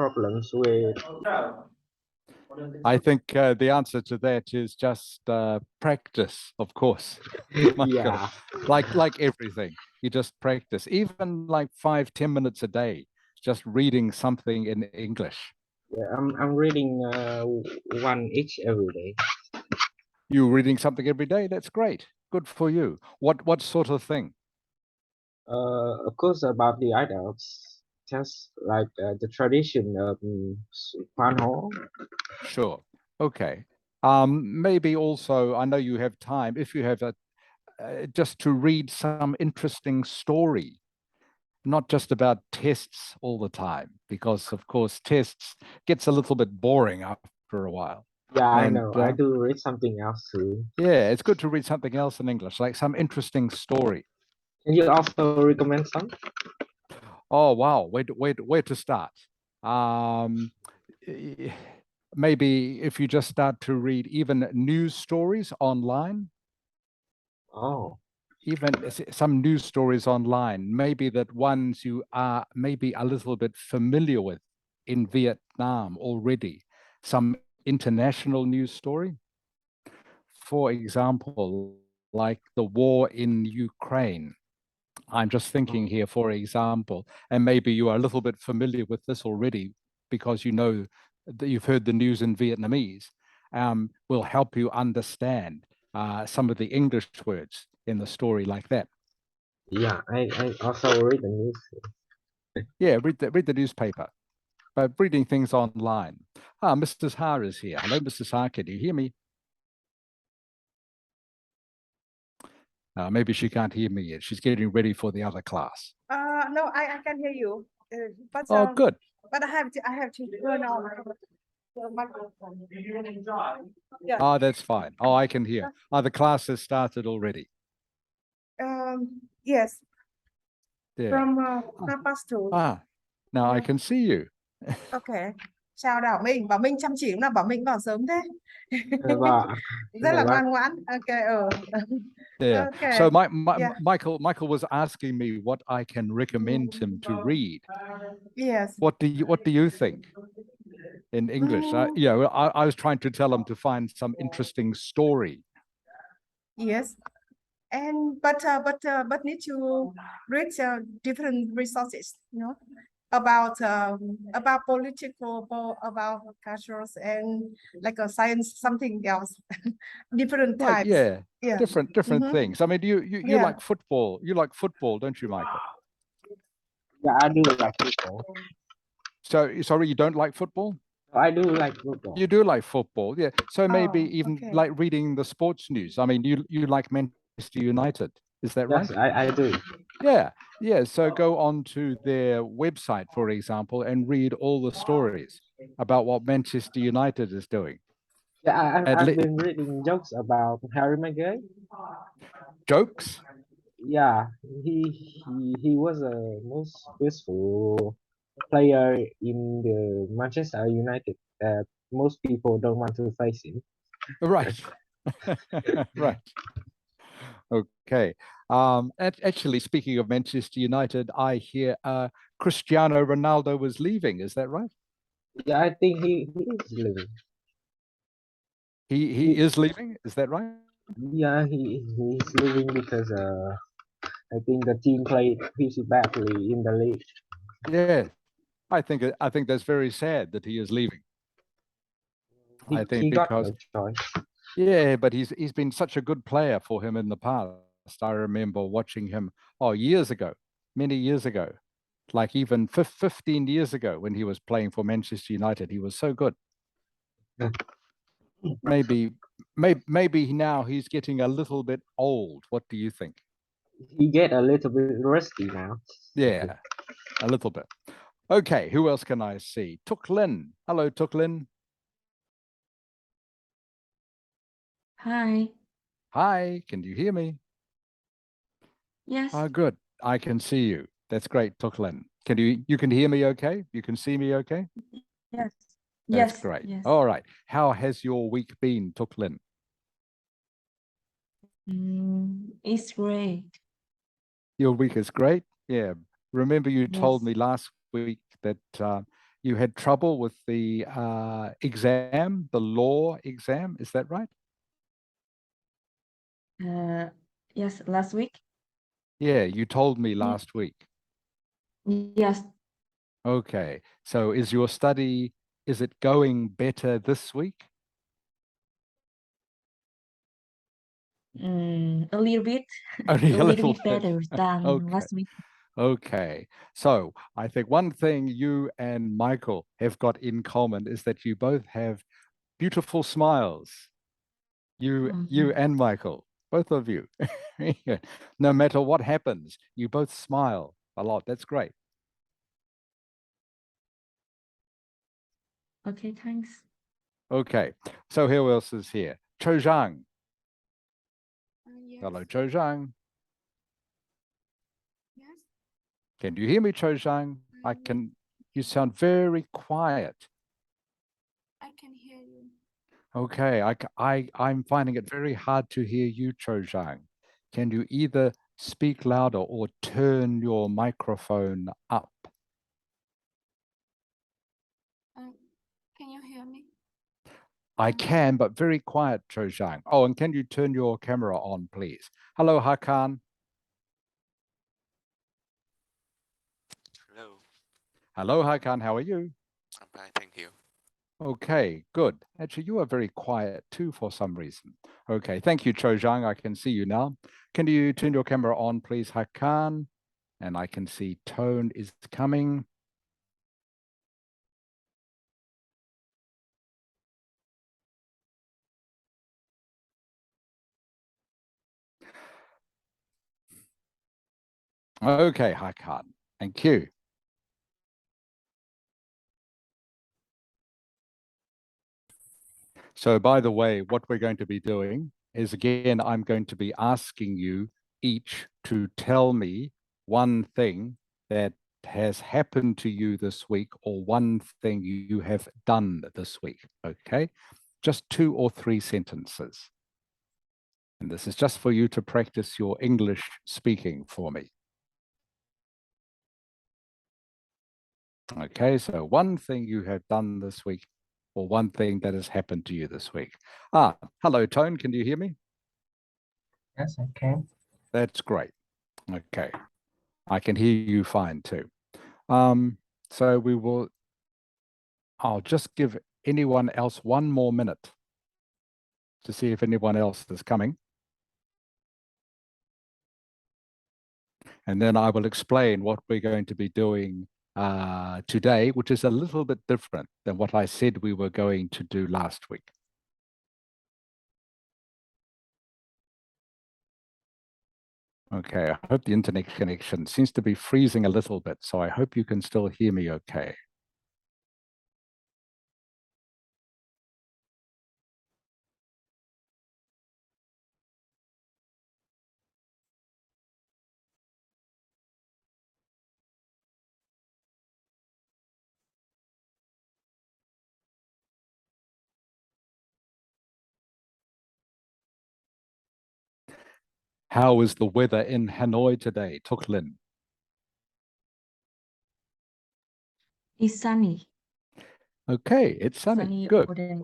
problems with. I think the answer to that is just practice, of course, Michael. Yeah, Like everything, you just practice, even like 5, 10 minutes a day, just reading something in English. yeah. I'm reading one each every day. You reading something every day? That's great. Good for you. What sort of thing? Of course, about the idols, just like the tradition of Panho. Sure. Okay. Maybe also, I know you have time, if you have a just to read some interesting story, not just about tests all the time, because of course tests gets a little bit boring after a while. Yeah, I And know. I do read something else too. yeah, it's good to read something else in English, like some interesting story. Can you also recommend some? Oh wow, where to start? Um, Maybe if you just start to read even news stories online, Oh, even some news stories online, maybe that ones you are maybe a little bit familiar with in Vietnam already, some international news story. For example, like the war in Ukraine. I'm just thinking oh, here, for example, and maybe you are a little bit familiar with this already because you know that you've heard the news in Vietnamese, will help you understand some of the English words in the story like that. yeah. I also read the news. Yeah, read the newspaper, but reading things online. Ah, Mrs. Ha is here. Hello, Mrs. Ha, can you hear me? Maybe she can't hear me yet. She's getting ready for the other class. No, I can hear you. But Oh, good. I have to turn on the microphone. Yeah. Oh, that's fine. Oh, I can hear. Oh, the class has started already. Yes, Yeah. from half past two. Ah, now I Yeah. can see you. Okay. Chào Bảo Minh. Bảo Minh chăm chỉ lúc nào Bảo Minh vào sớm thế. Và Rất là ngoan ngoãn. Ok. Yeah. Okay. So Yeah. Michael was asking me what I can recommend him to read. Yes. What do you think in English? I was trying to tell him to find some interesting story. Yes. And but need to read different resources, about political, about cultures, and like a science, something else, different Right, types. yeah. Yeah. Different things. I mean, you Yeah. like football. You like football, don't you, Michael? yeah, I do like football. So sorry, you don't like football? I do like football. You do like football, yeah. So maybe even Okay. like reading the sports news. I mean, you like Manchester United, is that right? Yes, I do. Yeah. So go on to their website, for example, and read all the stories about what Manchester United is doing. Yeah, At I've been reading jokes about Harry Maguire. jokes. Yeah, he was a most useful player in the Manchester United that most people don't want to face him. Right. Right. Okay. Actually, speaking of Manchester United, I hear Cristiano Ronaldo was leaving. Is that right? Yeah, I think he is leaving. He is leaving. Is that right? Yeah, he's leaving because I think the team played pretty badly in the league. Yeah. I think that's very sad that he is leaving. I think He got because no choice. yeah, but he's been such a good player for him in the past. I remember watching him years ago, many years ago, like even 15 years ago when he was playing for Manchester United. He was so good. Maybe maybe now he's getting a little bit old. What do you think? He get a little bit rusty now. Yeah, a little bit. Okay, who else can I see? Tuk Lin. Hello, Tuk Lin. Hi. Hi, can you hear me? Yes. Good. I can see you. That's great, Tuk Lin. Can you can hear me okay? You can see me okay? Yes. That's Yes. great. Yes. All right. How has your week been, Tuk Lin? It's great. Your week is great. Yeah. Remember you told Yes. me last week that you had trouble with the exam, the law exam. Is that right? Yes, last week. Yeah, you told me last week. Yes. Okay, so is your study, is it going better this week? A little bit, Only a a little little bit bit. better than Okay. last week. Okay, so I think one thing you and Michael have got in common is that you both have beautiful smiles. You and Michael, both of you. No matter what happens, you both smile a lot. That's great. Okay, thanks. Okay, so who else is here? Cho Zhang. Yes. Hello, Cho Zhang. Yes. Can you hear me, Cho Zhang? You sound very quiet. I can hear you. Okay, I'm finding it very hard to hear you, Cho Zhang. Can you either speak louder or turn your microphone up? Can you hear me? I can, but very quiet, Cho Zhang. Oh, and can you turn your camera on, please? Hello, Hakan. Hello, Hello, Hakan. How are you? I'm fine, thank you. Okay, good. Actually, you are very quiet too for some reason. Okay, thank you, Cho Zhang. I can see you now. Can you turn your camera on, please, Hakan? And I can see tone is coming. Okay, Hakan. Thank you. So by the way, what we're going to be doing is, again, I'm going to be asking you each to tell me one thing that has happened to you this week or one thing you have done this week, okay? Just 2 or 3 sentences. And this is just for you to practice your English speaking for me. Okay, so one thing you have done this week or one thing that has happened to you this week. Hello, Tone, can you hear me? Yes, I can. That's great. Okay, I can hear you fine too. So I'll just give anyone else 1 more minute to see if anyone else is coming. And then I will explain what we're going to be doing today, which is a little bit different than what I said we were going to do last week. Okay, I hope the internet connection seems to be freezing a little bit, so I hope you can still hear me okay. How is the weather in Hanoi today, Tuk Lin? It's sunny. Okay, it's sunny. Sunny Good. all day.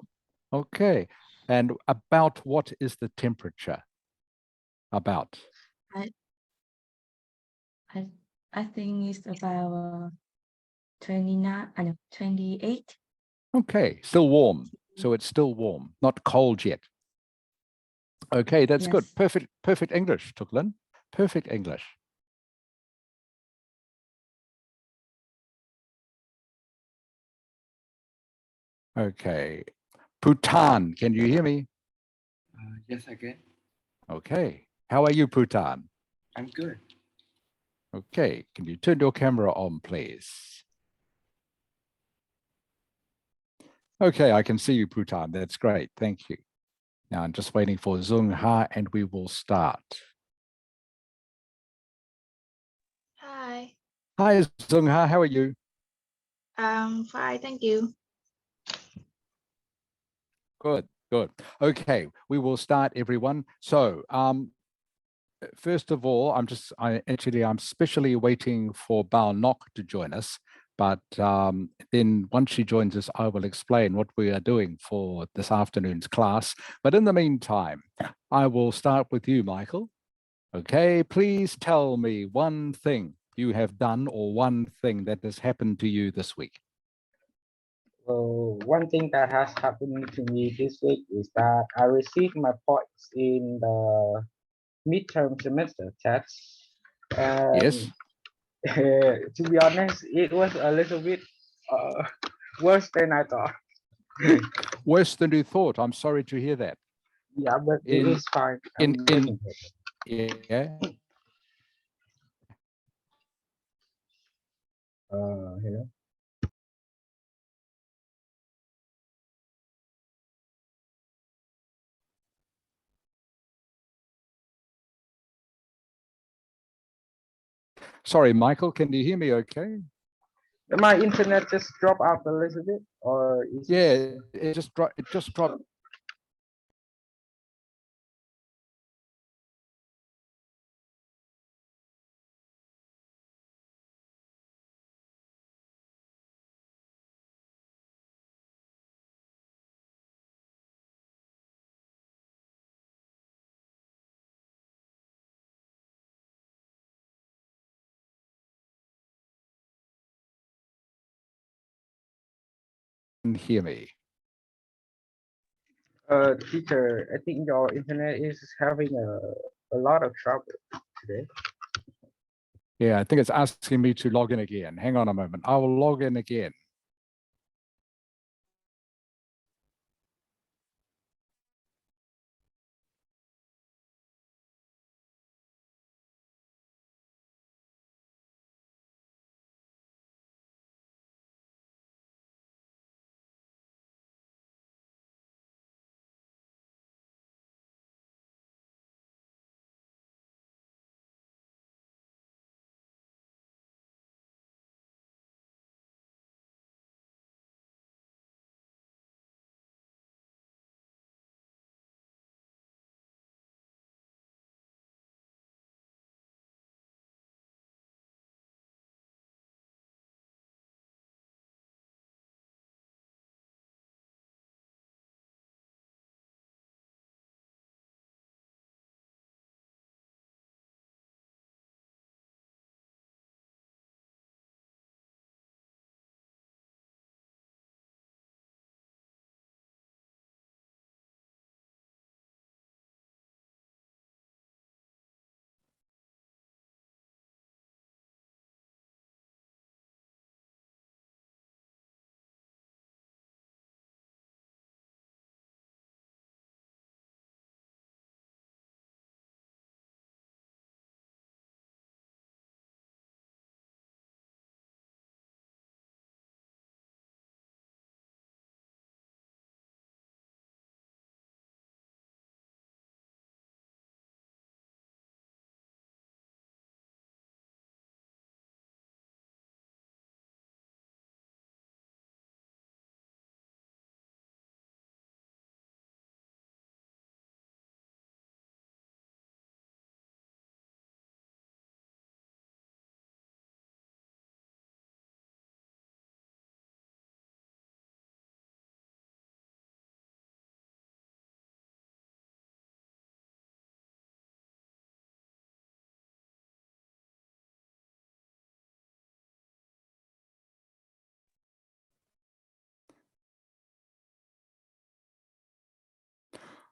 Okay. And about what is the temperature? About? I I think it's about 29, I know, 28. Okay, still warm. So it's still warm, not cold yet. Okay, that's good. Yes. Perfect English, Tuk Lin. Perfect English. Okay. Bhutan, can you hear me? Yes, I can. Okay. How are you, Bhutan? I'm good. Okay. Can you turn your camera on, please? Okay, I can see you, Bhutan. That's great. Thank you. Now I'm just waiting for Zung Ha and we will start. Hi. Hi, Zung Ha. How are you? Fine, thank you. Good, good. Okay, we will start, everyone. So, first of all, I'm specially waiting for Bao Nok to join us, But then once she joins us, I will explain what we are doing for this afternoon's class. But in the meantime, I will start with you, Michael. Okay, please tell me one thing you have done or one thing that has happened to you this week. Well, one thing that has happened to me this week is that I received my points in the midterm semester test. Yes. To be honest, it was a little bit worse than I thought. Worse than you thought. I'm sorry to hear that. Yeah, but it is fine. I'm getting it. Yeah. Hello. Sorry, Michael, can you hear me okay? My internet just dropped out a little bit, or is Yeah, it just dropped. Hear me. Teacher, I think your internet is having a lot of trouble today. Yeah, I think it's asking me to log in again. Hang on a moment. I will log in again.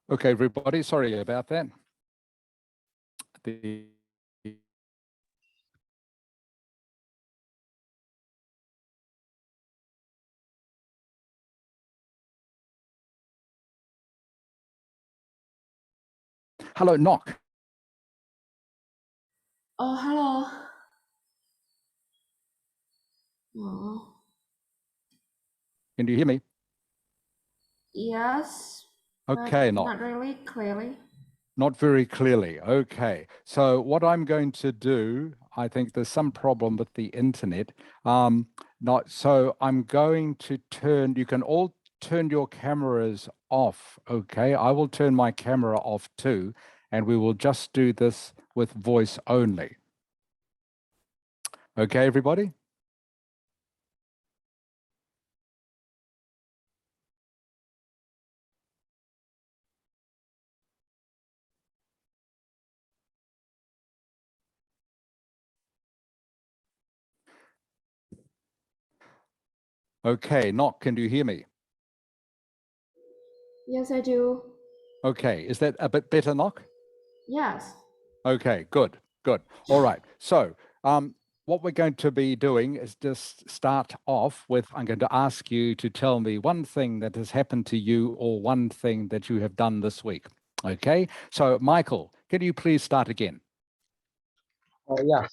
Okay, everybody, sorry about that. Hello, Knock. Oh, hello. Oh, Can you hear me? yes, Okay, but Knock. not really clearly. Not very clearly. Okay. So what I'm going to do, I think there's some problem with the internet. So I'm going to turn, you can all turn your cameras off. Okay. I will turn my camera off too, and we will just do this with voice only. Okay, everybody? Okay, Knock, can you hear me? Yes, I do. Okay, is that a bit better, Knock? Yes. Okay, good, good. All right. So what we're going to be doing is just start off with, I'm going to ask you to tell me one thing that has happened to you or one thing that you have done this week. Okay, so Michael, can you please start again? Yes.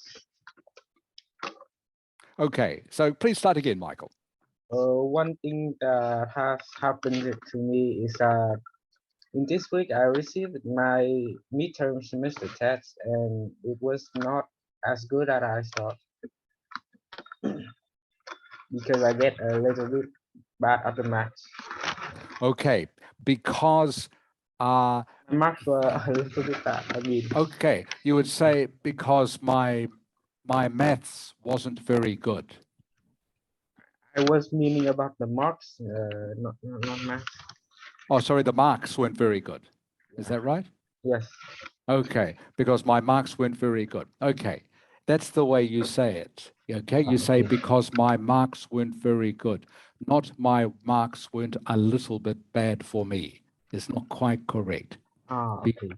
Okay, so please start again, Michael. One thing that has happened to me is that in this week I received my midterm semester test and it was not as good as I thought because I get a little bit bad at the maths. Okay, because My marks were a little bit bad. I mean, okay, you would say because my maths wasn't very good. I was meaning about the marks, not maths. Oh, sorry, the marks weren't very good. Is that right? Yes. Okay, because my marks weren't very good. Okay, that's the way you say it. Okay, you say Okay. because my marks weren't very good, not my marks weren't a little bit bad for me. It's not quite correct. Okay.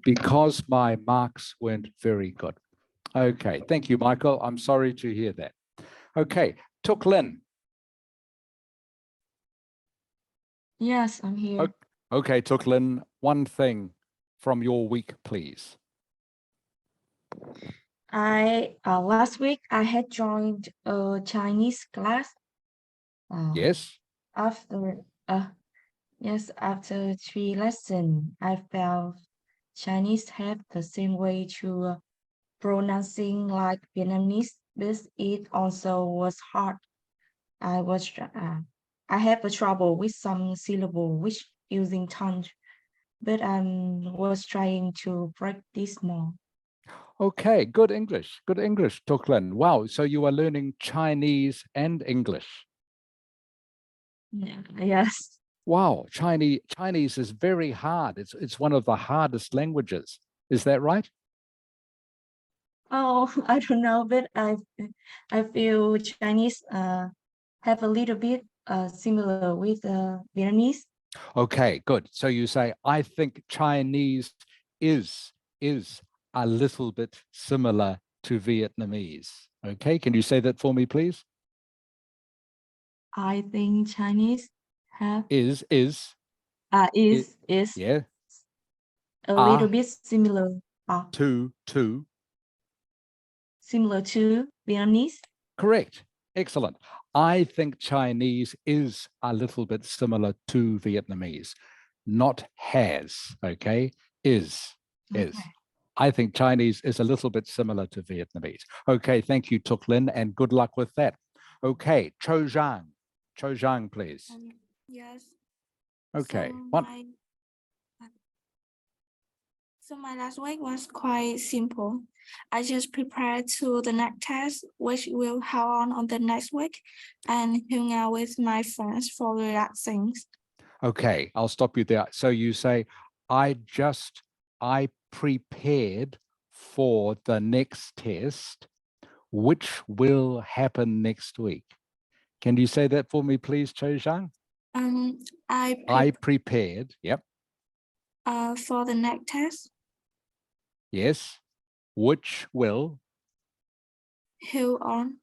Because my marks weren't very good. Okay, thank you, Michael. I'm sorry to hear that. Okay, Tuk Lin. Yes, I'm here. Okay, Tuk Lin, one thing from your week, please. Last week I had joined a Chinese class. Yes. After after 3 lessons, I felt Chinese have the same way to pronouncing like Vietnamese, but it also was hard. I have a trouble with some syllable which using tongue, but I was trying to practice more. Okay, good English, Tuk Lin. Wow, so you are learning Chinese and English. Yeah, yes. Wow, Chinese is very hard. It's one of the hardest languages. Is that right? Oh, I don't know, but I feel Chinese have a little bit similar with Vietnamese. Okay, good. So you say, I think Chinese is a little bit similar to Vietnamese. Okay, can you say that for me, please? I think Chinese have Is yeah, a little bit similar to similar to Vietnamese. correct. Excellent. I think Chinese is a little bit similar to Vietnamese, not has, okay? Is. I think Chinese is a little bit similar to Vietnamese. Okay, thank you, Tuk Lin, and good luck with that. Okay, Cho Zhang. Cho Zhang, please. Yes. Okay. So my last week was quite simple. I just prepared to the next test, which will hold on the next week, and hang out with my friends for relaxing. Okay, I'll stop you there. So you say, I prepared for the next test, which will happen next week. Can you say that for me, please, Cho Zhang? I prepared, yep. For the next test. Yes, which will. Hold on.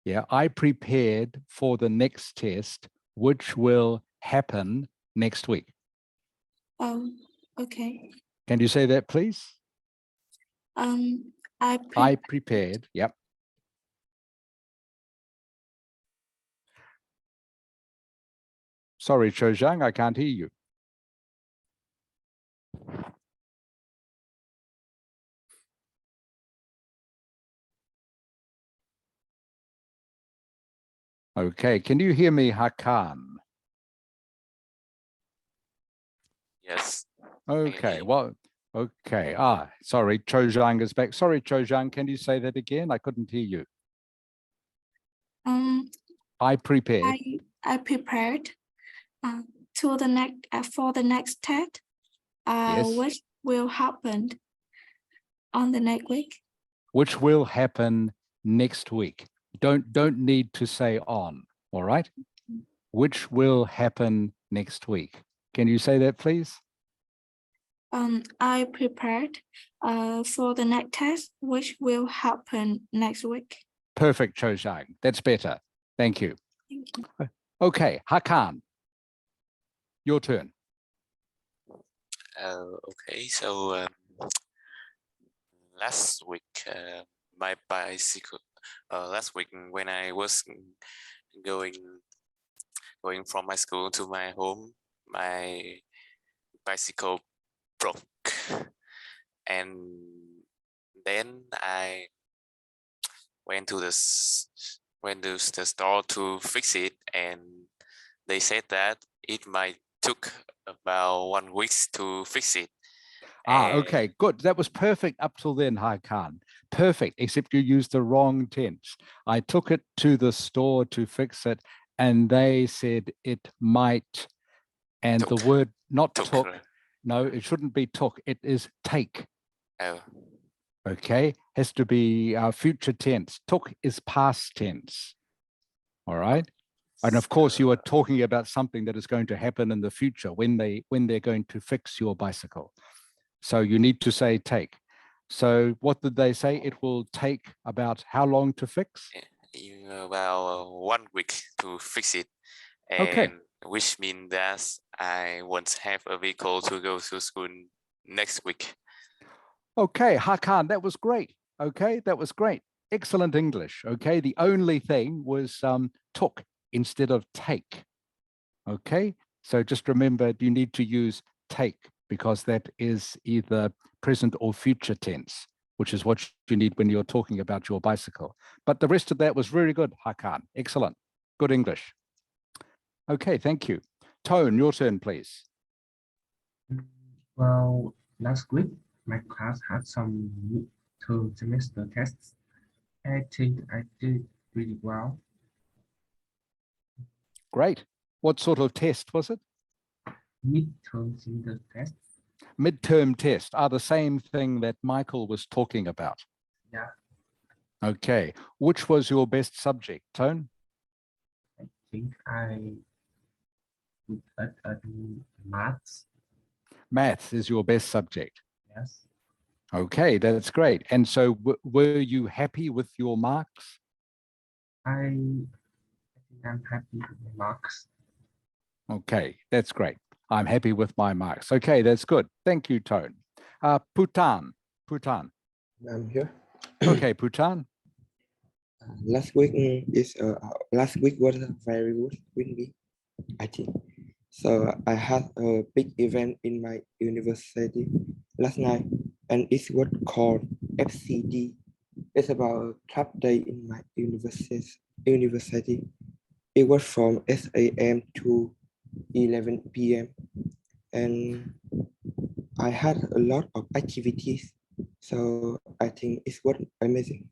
Yeah, I prepared for the next test, which will happen next week. Okay. Can you say that, please? I prepared, yep. Sorry, Cho Zhang, I can't hear you. Okay, can you hear me, Hakan? Yes. Okay, well, okay. Sorry, Cho Zhang is back. Sorry, Cho Zhang, can you say that again? I couldn't hear you. I prepared. I prepared to the next for the next test. Yes. Which will happen on the next week. Which will happen next week. Don't need to say on. all right, which will happen next week. Can you say that, please? I prepared for the next test, which will happen next week. Perfect, Cho Xiang. That's better. Thank you. Thank you. Okay, Hakan, your turn. Okay, so last week my bicycle. Last week when I was going from my school to my home, my bicycle broke, and then I went to the store to fix it, and they said that it might took about 1 week to fix it. Okay, good. That was perfect up till then, Hakan. Perfect, except you used the wrong tense. I took it to the store to fix it, and they said it might, and the Took. word not Took. took, no, it shouldn't be took, it is take. Oh, Okay, has to be future tense. Took is past tense. All right. And of course, you are talking about something that is going to happen in the future when they're going to fix your bicycle. So you need to say take. So what did they say? It will take about how long to fix? about 1 week to fix it, and Okay. which means that I won't have a vehicle to go to school next week. Okay, Hakan, that was great. Okay, that was great. Excellent English. Okay, the only thing was took instead of take. Okay, so just remember you need to use take because that is either present or future tense, which is what you need when you're talking about your bicycle. But the rest of that was really good, Hakan. Excellent. Good English. Okay, thank you. Tone, your turn, please. Well, last week, my class had some midterm semester tests. I think I did really well. Great. What sort of test was it? Midterm semester tests. Midterm test are the same thing that Michael was talking about. Yeah, Okay. Which was your best subject, Tone? I think I would at maths. Maths is your best subject. Yes, Okay, that's great. And so were you happy with your marks? I think I'm happy with my marks. Okay, that's great. I'm happy with my marks. Okay, that's good. Thank you, Tone. Putan. I'm here. Okay, Putan. Last week last week was a very good week, I think. So I had a big event in my university last night, and it's what called FCD. It's about a club day in my university. It was from 8 a.m. to 11 p.m. and I had a lot of activities. So I think it's what amazing.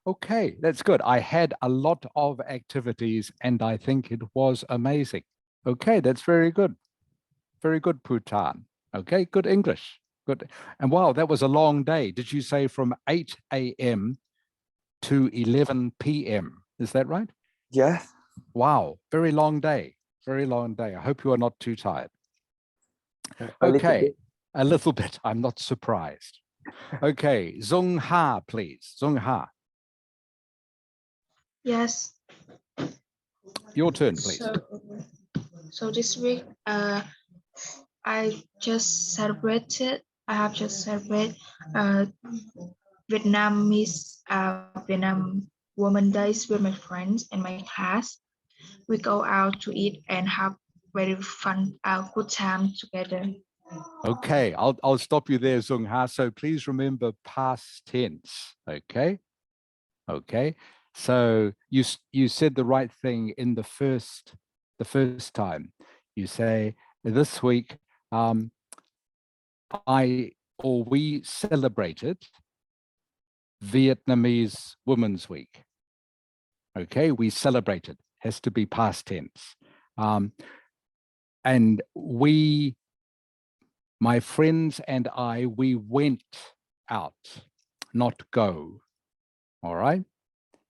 Okay, that's good. I had a lot of activities and I think it was amazing. Okay, that's very good. Very good, Putan. Okay, good English. Good. And wow, that was a long day. Did you say from 8 a.m. to 11 p.m.? Is that right? Yes. Wow, very long day. Very long day. I hope you are not too tired. A little Okay, bit. a little bit. I'm not surprised. Okay, Zong Ha, please. Zong Ha, Yes. your turn, please. So this week, I have just celebrated Vietnam Women Days with my friends and my class. We go out to eat and have very fun, good time together. Okay, I'll stop you there, Zong Ha. So please remember past tense. Okay. Okay. So you said the right thing in the first time. You say this week we celebrated Vietnamese Women's Week. Okay, we celebrated, has to be past tense. And my friends and I, we went out, not go. All right.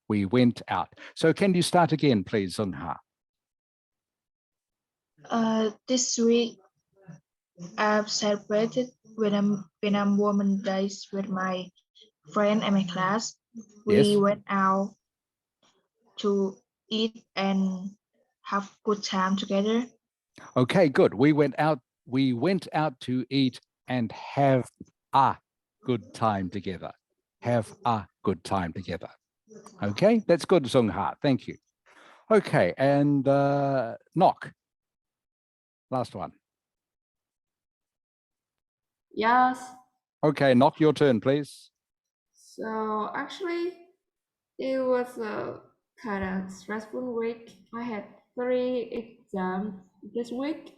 We went out. So can you start again, please, Sungha? This week I've celebrated Vietnam Women Days with my friend and my class. We Yes. went out to eat and have good time together. Okay, good. We went out to eat and have a good time together. Have a good time together. Okay, that's good, Sungha. Thank you. Okay, and Nok. Last one. Yes. Okay, Nok, your turn, please. So actually, it was a kind of stressful week. I had 3 exams this week,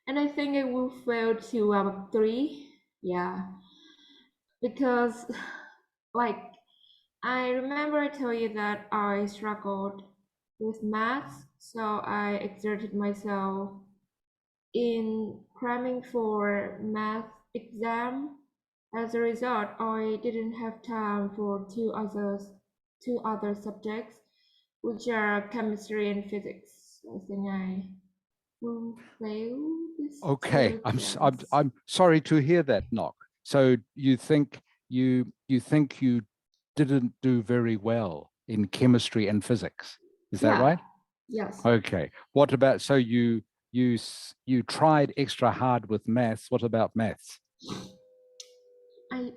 and I think I will fail 2 out of 3. Yeah, because like I remember I told you that I struggled with maths, so I exerted myself in cramming for math exam. As a result, I didn't have time for two other subjects, which are chemistry and physics. I think I will fail these Okay, 2 I'm exams. I'm sorry to hear that, Nok. So you think you didn't do very well in chemistry and physics. Is that Yeah. right? Yes. Okay. What about, so you tried extra hard with maths. What about maths? I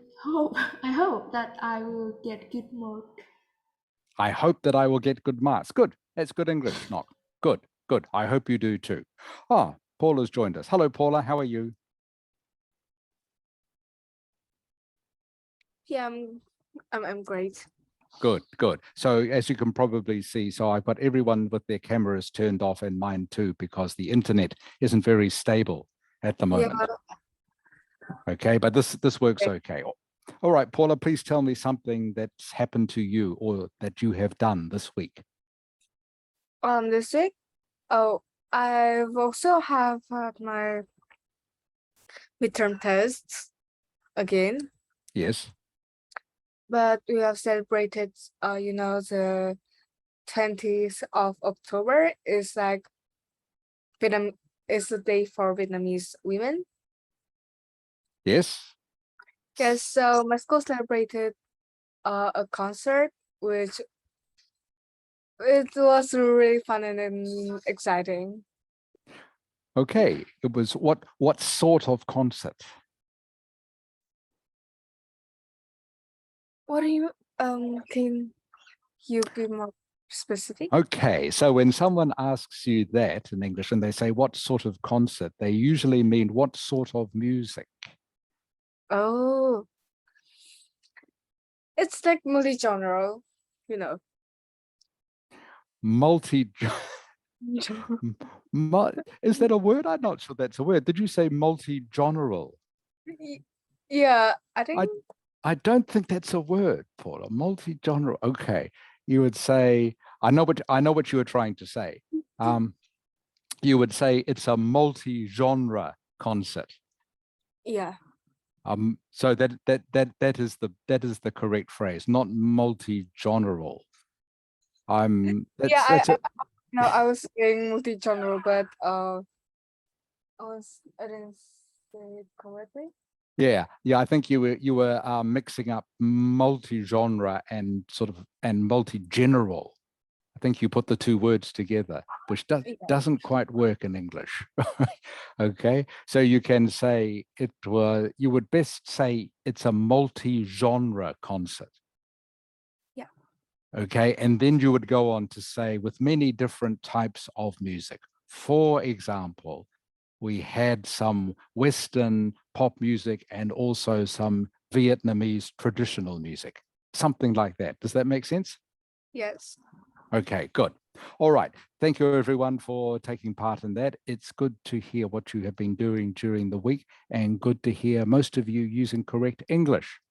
I hope that I will get good mark. I hope that I will get good marks. Good. That's good English, Nok. Good, good. I hope you do too. Ah, Paula's joined us. Hello, Paula. How are you? Yeah, I'm great. Good, good. So as you can probably see, so I've got everyone with their cameras turned off and mine too, because the internet isn't very stable at the moment. Okay, but this works okay. All right, Paula, please tell me something that's happened to you or that you have done this week. This week, oh, I've also have had my midterm tests again, Yes. but we have celebrated, the 20th of October is like Vietnam is the day for Vietnamese women. Yes. Yes, so my school celebrated a concert, which it was really fun and exciting. Okay. It was what sort of concert? What do you can you be more specific? Okay, so when someone asks you that in English and they say what sort of concert, they usually mean what sort of music. Oh, it's like multi-genre, you know. Multi. Is that a word? I'm not sure that's a word. Did you say multi-general? Yeah, I think. I don't think that's a word, Paula. Multi-genre. Okay, you would say. I know what you were trying to say. You would say it's a multi-genre concert. Yeah. So that is the correct phrase, not multi-general. Yeah, I was saying multi-genre, but I didn't say it correctly. Yeah, I think you were mixing up multi-genre and multi-general. I think you put the two words together, which doesn't quite work in English. Okay, so you can say you would best say it's a multi-genre concert. Yeah. Okay, and then you would go on to say with many different types of music. For example, we had some Western pop music and also some Vietnamese traditional music, something like that. Does that make sense? Yes. Okay, good. All right. Thank you, everyone, for taking part in that. It's good to hear what you have been doing during the week, and good to hear most of you using correct English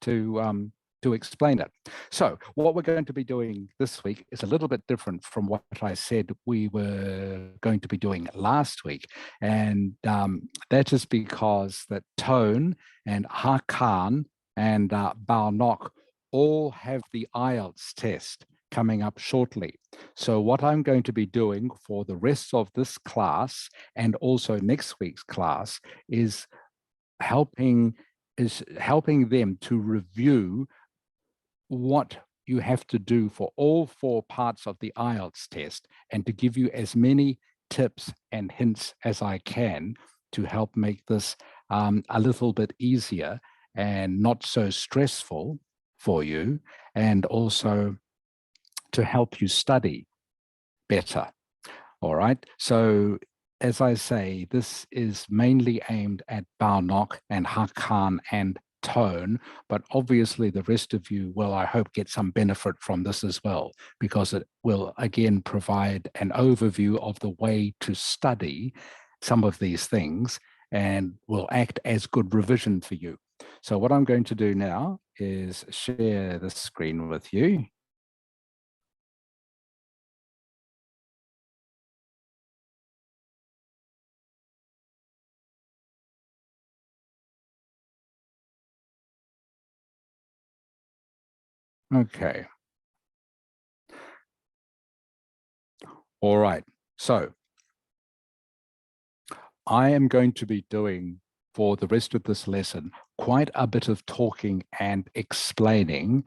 to explain it. So what we're going to be doing this week is a little bit different from what I said we were going to be doing last week. And that is because that Tone and Hakan and Bao Nok all have the Ielts test coming up shortly. So what I'm going to be doing for the rest of this class and also next week's class is helping them to review what you have to do for all 4 parts of the Ielts test, and to give you as many tips and hints as I can to help make this a little bit easier and not so stressful for you, and also to help you study better. All right. So as I say, this is mainly aimed at Baunok and Hakan and Tone, but obviously the rest of you will, I hope, get some benefit from this as well, because it will again provide an overview of the way to study some of these things and will act as good revision for you. So what I'm going to do now is share the screen with you. Okay. All right. So I am going to be doing for the rest of this lesson quite a bit of talking and explaining.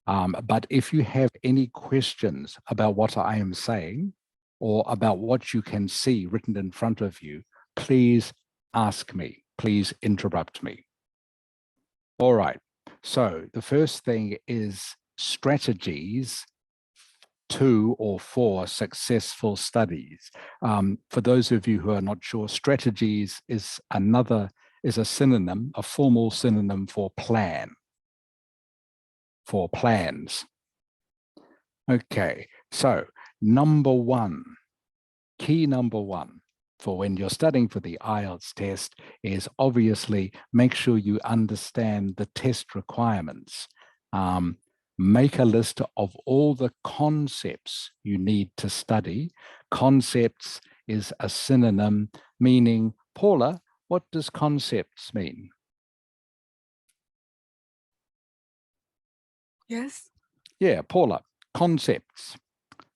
But if you have any questions about what I am saying or about what you can see written in front of you, please ask me. Please interrupt me. All right. So the first thing is strategies 2 or 4 successful studies. For those of you who are not sure, strategies is a synonym, a formal synonym for plan, for plans. Okay, so key number one for when you're studying for the Ielts test is obviously make sure you understand the test requirements. Make a list of all the concepts you need to study. Concepts is a synonym meaning, Paula, what does concepts mean? Yes. Yeah, Paula, concepts.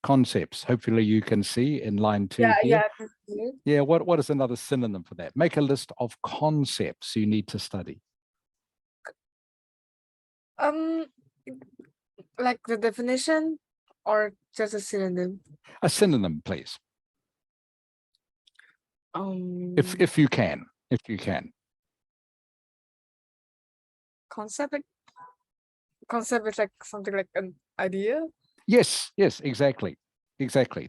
Hopefully you can see in line 2 here. Yeah. Yeah, what is another synonym for that? Make a list of concepts you need to study. Like the definition or just a synonym? A synonym, please. If you can. Concept is like something like an idea. Yes, exactly.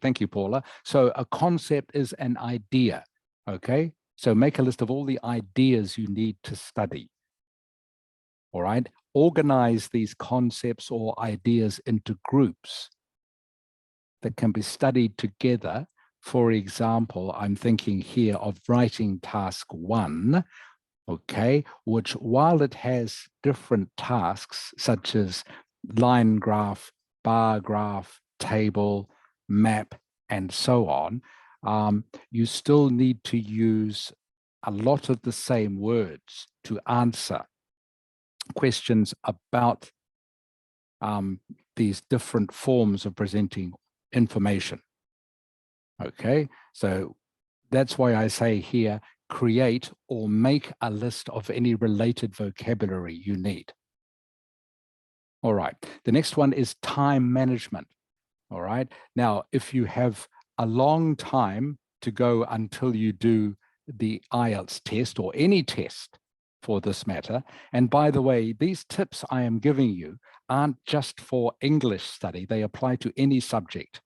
Thank you, Paula. So a concept is an idea, okay? So make a list of all the ideas you need to study, all right? Organize these concepts or ideas into groups that can be studied together. For example, I'm thinking here of writing task 1, okay, which while it has different tasks such as line graph, bar graph, table, map, and so on, you still need to use a lot of the same words to answer questions about these different forms of presenting information. Okay, so that's why I say here, create or make a list of any related vocabulary you need. All right, the next one is time management. All right, now if you have a long time to go until you do the Ielts test or any test for this matter, and by the way, these tips I am giving you aren't just for English study, they apply to any subject.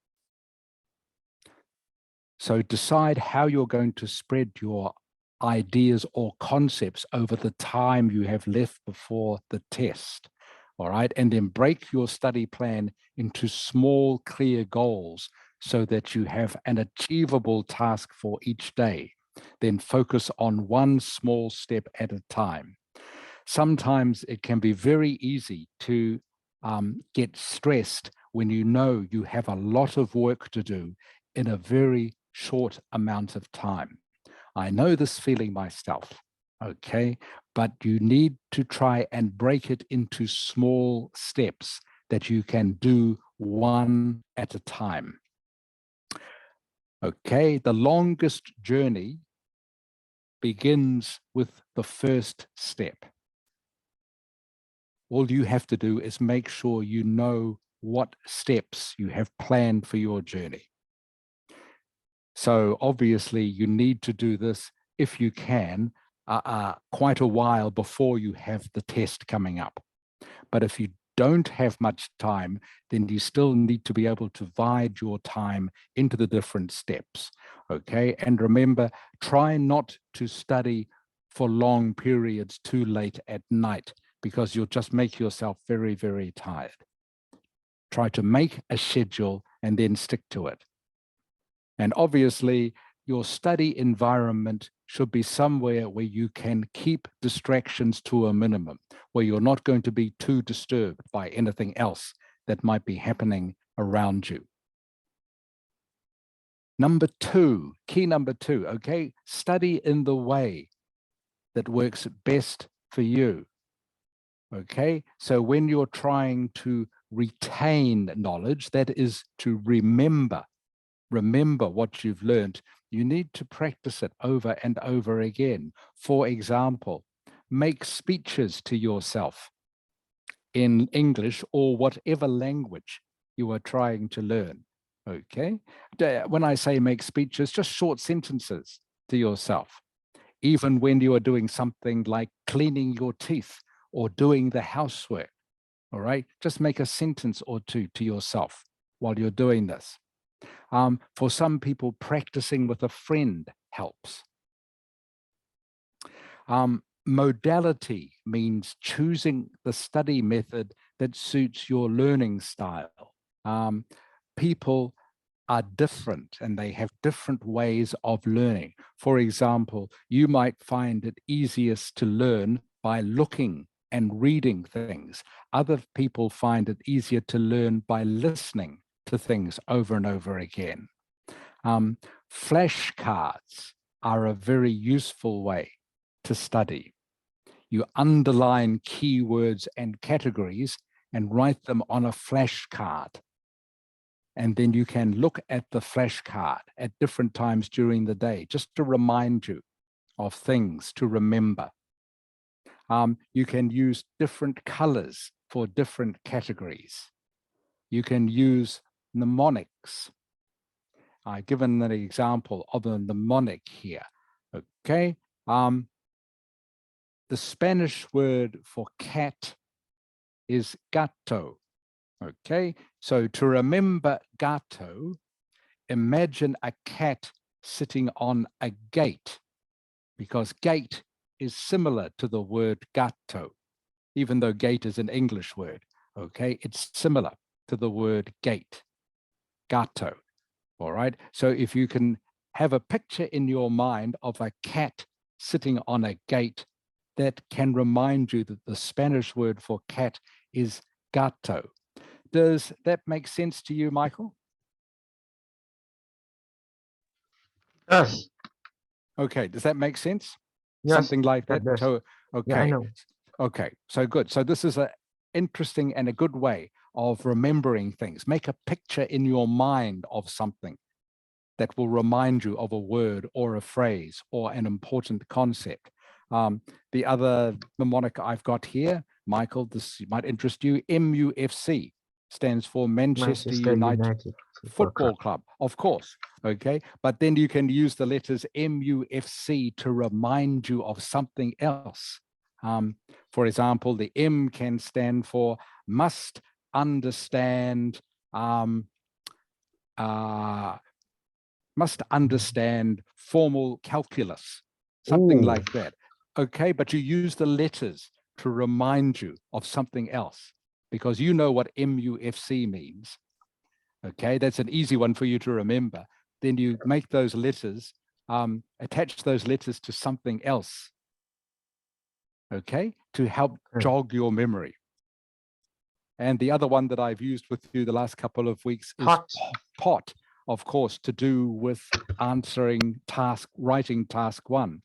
So decide how you're going to spread your ideas or concepts over the time you have left before the test, all right? And then break your study plan into small, clear goals so that you have an achievable task for each day. Then focus on one small step at a time. Sometimes it can be very easy to get stressed when you know you have a lot of work to do in a very short amount of time. I know this feeling myself, okay? But you need to try and break it into small steps that you can do one at a time. Okay, the longest journey begins with the first step. All you have to do is make sure you know what steps you have planned for your journey. So obviously you need to do this if you can quite a while before you have the test coming up. But if you don't have much time, then you still need to be able to divide your time into the different steps. Okay, and remember, try not to study for long periods too late at night, because you'll just make yourself very, very tired. Try to make a schedule and then stick to it. And obviously, your study environment should be somewhere where you can keep distractions to a minimum, where you're not going to be too disturbed by anything else that might be happening around you. Number two, key number two, okay? Study in the way that works best for you. Okay, so when you're trying to retain knowledge, that is to remember what you've learned, you need to practice it over and over again. For example, make speeches to yourself in English or whatever language you are trying to learn. Okay, when I say make speeches, just short sentences to yourself. Even when you are doing something like cleaning your teeth or doing the housework, all right? Just make a sentence or two to yourself while you're doing this. For some people, practicing with a friend helps. Modality means choosing the study method that suits your learning style. People are different and they have different ways of learning. For example, you might find it easiest to learn by looking and reading things. Other people find it easier to learn by listening to things over and over again. Flashcards are a very useful way to study. You underline keywords and categories and write them on a flashcard. And then you can look at the flashcard at different times during the day, just to remind you of things to remember. You can use different colors for different categories. You can use mnemonics. I've given an example of a mnemonic here, okay? The Spanish word for cat is gato, okay? So to remember gato, imagine a cat sitting on a gate, because gate is similar to the word gato, even though gate is an English word, okay? It's similar to the word gate, gato, all right? So if you can have a picture in your mind of a cat sitting on a gate, that can remind you that the Spanish word for cat is gato. Does that make sense to you, Michael? Yes. Okay, does that make sense? Yes, Something like that? does. So, Yeah, I okay. know. Okay, so good. So this is an interesting and a good way of remembering things. Make a picture in your mind of something that will remind you of a word or a phrase or an important concept. The other mnemonic I've got here, Michael, this might interest you, MUFC stands for Manchester United Football Club, of course, okay? But then you can use the letters MUFC to remind you of something else. For example, the M can stand for must understand, formal calculus, something like that. Okay, but you use the letters to remind you of something else because you know what MUFC means. Okay, that's an easy one for you to remember. Then you make those letters, attach those letters to something else, okay, to help jog your memory. And the other one that I've used with you the last couple of weeks is pot, of course, to do with writing task one.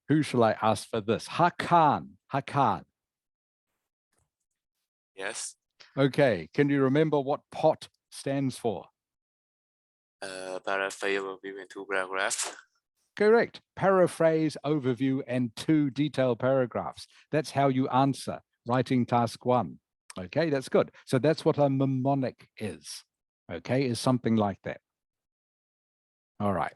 Who shall I ask for this? Hakan. Yes. Okay, can you remember what POT stands for? Paraphrase overview and 2 paragraphs. Correct. Paraphrase, overview, and 2 detailed paragraphs. That's how you answer writing task 1. Okay, that's good. So that's what a mnemonic is. Okay, is something like that. All right.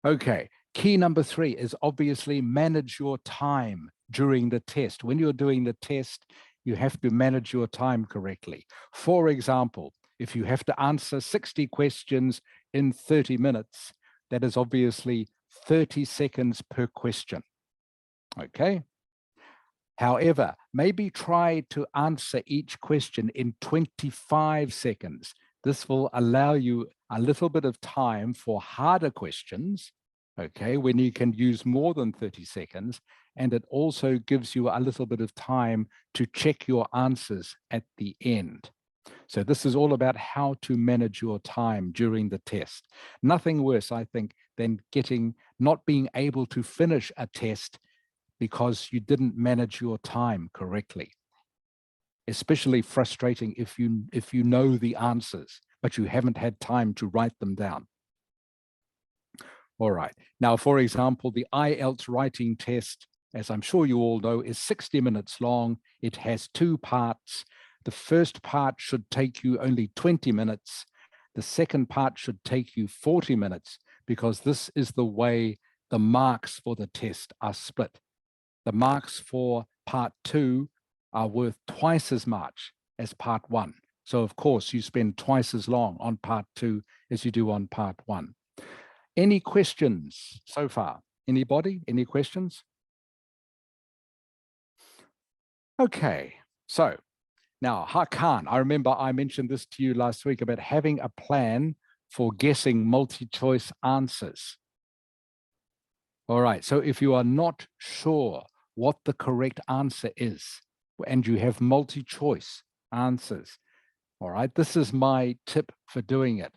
Okay, key number 3 is obviously manage your time during the test. When you're doing the test, you have to manage your time correctly. For example, if you have to answer 60 questions in 30 minutes, that is obviously 30 seconds per question. Okay. However, maybe try to answer each question in 25 seconds. This will allow you a little bit of time for harder questions, okay, when you can use more than 30 seconds. And it also gives you a little bit of time to check your answers at the end. So this is all about how to manage your time during the test. Nothing worse, I think, than not being able to finish a test because you didn't manage your time correctly. Especially frustrating if you know the answers, but you haven't had time to write them down. All right. Now, for example, the Ielts writing test, as I'm sure you all know, is 60 minutes long. It has 2 parts. The first part should take you only 20 minutes. The second part should take you 40 minutes because this is the way the marks for the test are split. The marks for part 2 are worth twice as much as part 1. So of course you spend twice as long on part 2 as you do on part 1. Any questions so far? Anybody? Any questions? Okay, so now Hakan, I remember I mentioned this to you last week about having a plan for guessing multi-choice answers. All right, so if you are not sure what the correct answer is, and you have multi-choice answers, all right, this is my tip for doing it,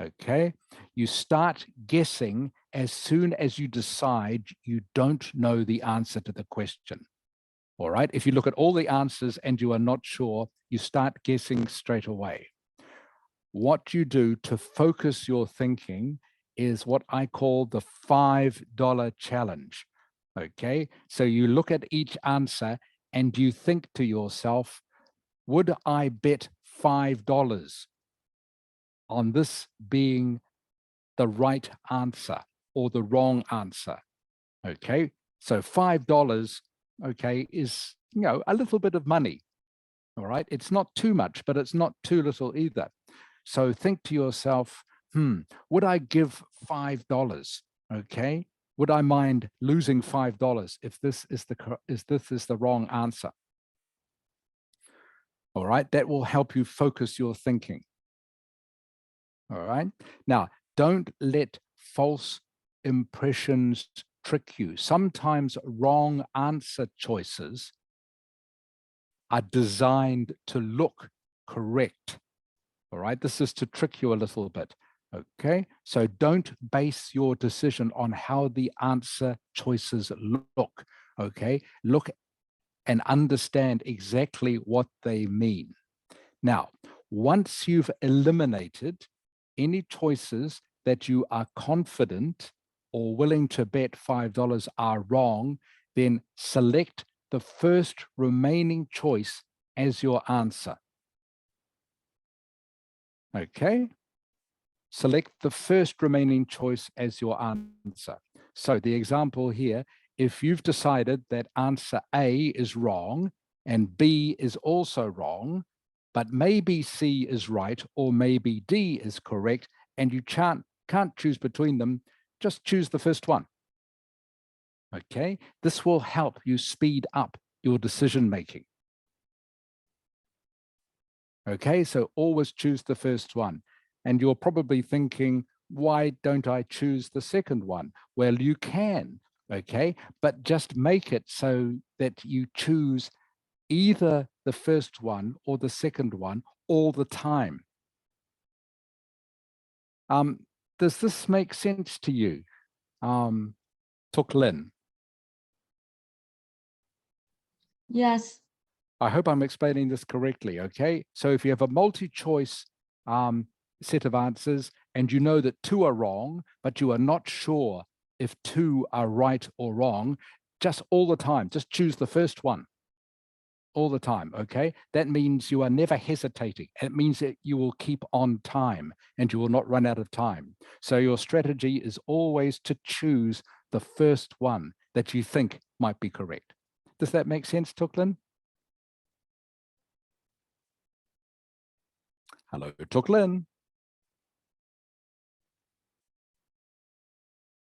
okay? You start guessing as soon as you decide you don't know the answer to the question, all right? If you look at all the answers and you are not sure, you start guessing straight away. What you do to focus your thinking is what I call the $5 challenge. Okay, so you look at each answer and you think to yourself, would I bet $5 on this being the right answer or the wrong answer? Okay, so $5, okay, is, you know, a little bit of money. All right, it's not too much, but it's not too little either. So think to yourself, would I give $5? Okay, would I mind losing $5 if this is the wrong answer? All right, that will help you focus your thinking. All right, now don't let false impressions trick you. Sometimes wrong answer choices are designed to look correct. All right, this is to trick you a little bit. Okay, so don't base your decision on how the answer choices look. Okay, look and understand exactly what they mean. Now, once you've eliminated any choices that you are confident or willing to bet $5 are wrong, then select the first remaining choice as your answer. Okay, select the first remaining choice as your answer. So the example here, if you've decided that answer A is wrong and B is also wrong, but maybe C is right or maybe D is correct, and you can't choose between them, just choose the first one. Okay, this will help you speed up your decision making. Okay, so always choose the first one. And you're probably thinking, why don't I choose the second one? Well, you can, okay, but just make it so that you choose either the first one or the second one all the time. Does this make sense to you, Tuk Lin? Yes. I hope I'm explaining this correctly, okay? So if you have a multi-choice set of answers and you know that 2 are wrong, but you are not sure if 2 are right or wrong, just all the time, just choose the first one all the time, okay? That means you are never hesitating. It means that you will keep on time and you will not run out of time. So your strategy is always to choose the first one that you think might be correct. Does that make sense, Tuklin? Hello, Tuklin.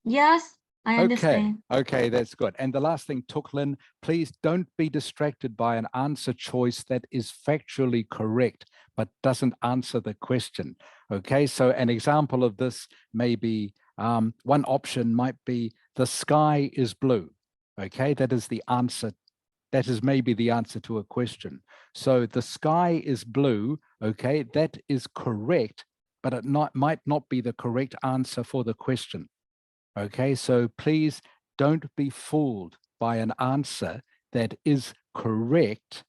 Yes, I Okay, understand. okay, that's good. And the last thing, Tuklin, please don't be distracted by an answer choice that is factually correct, but doesn't answer the question. Okay, so an example of this may be, one option might be, the sky is blue. Okay, that is the answer. That is maybe the answer to a question. So the sky is blue, okay, that is correct, but it might not be the correct answer for the question. Okay, so please don't be fooled by an answer that is correct,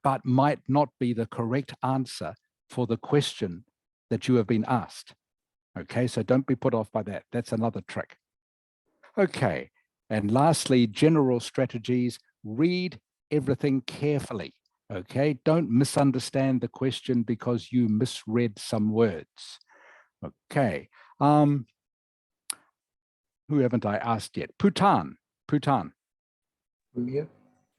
but might not be the correct answer for the question that you have been asked. Okay, so don't be put off by that. That's another trick. Okay, and lastly, general strategies. Read everything carefully. Okay, don't misunderstand the question because you misread some words. Okay. Who haven't I asked yet? Putan. Yeah.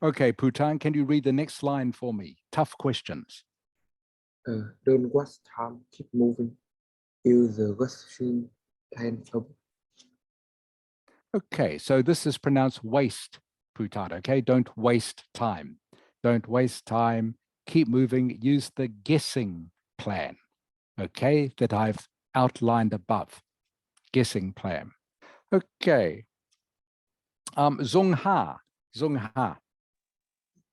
Okay, Putan, can you read the next line for me? Tough questions. Don't waste time, keep moving. Use the Russian plan trouble. Okay, so this is pronounced waste, Putan, okay? Don't waste time. Don't waste time. Keep moving. Use the guessing plan, okay, that I've outlined above. Guessing plan. Okay. Zongha.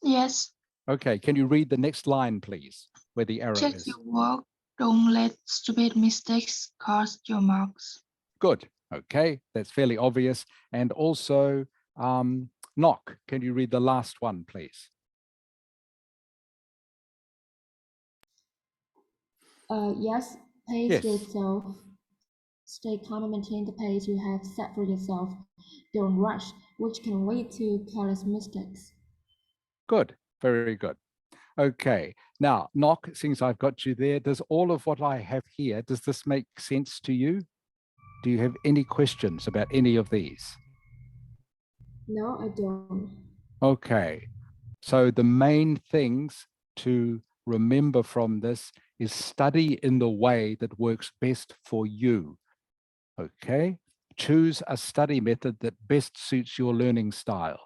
Yes. Okay, can you read the next line, please, where the arrow Check is? your work. Don't let stupid mistakes cost your marks. Good. Okay, that's fairly obvious. And also, Knock, can you read the last one, please? Yes, pace Yes. yourself. Stay calm and maintain the pace you have set for yourself. Don't rush, which can lead to careless mistakes. Good. Very good. Okay. Now, Knock, since I've got you there, does all of what I have here, does this make sense to you? Do you have any questions about any of these? No, I don't. Okay. So the main things to remember from this is study in the way that works best for you. Okay. Choose a study method that best suits your learning style.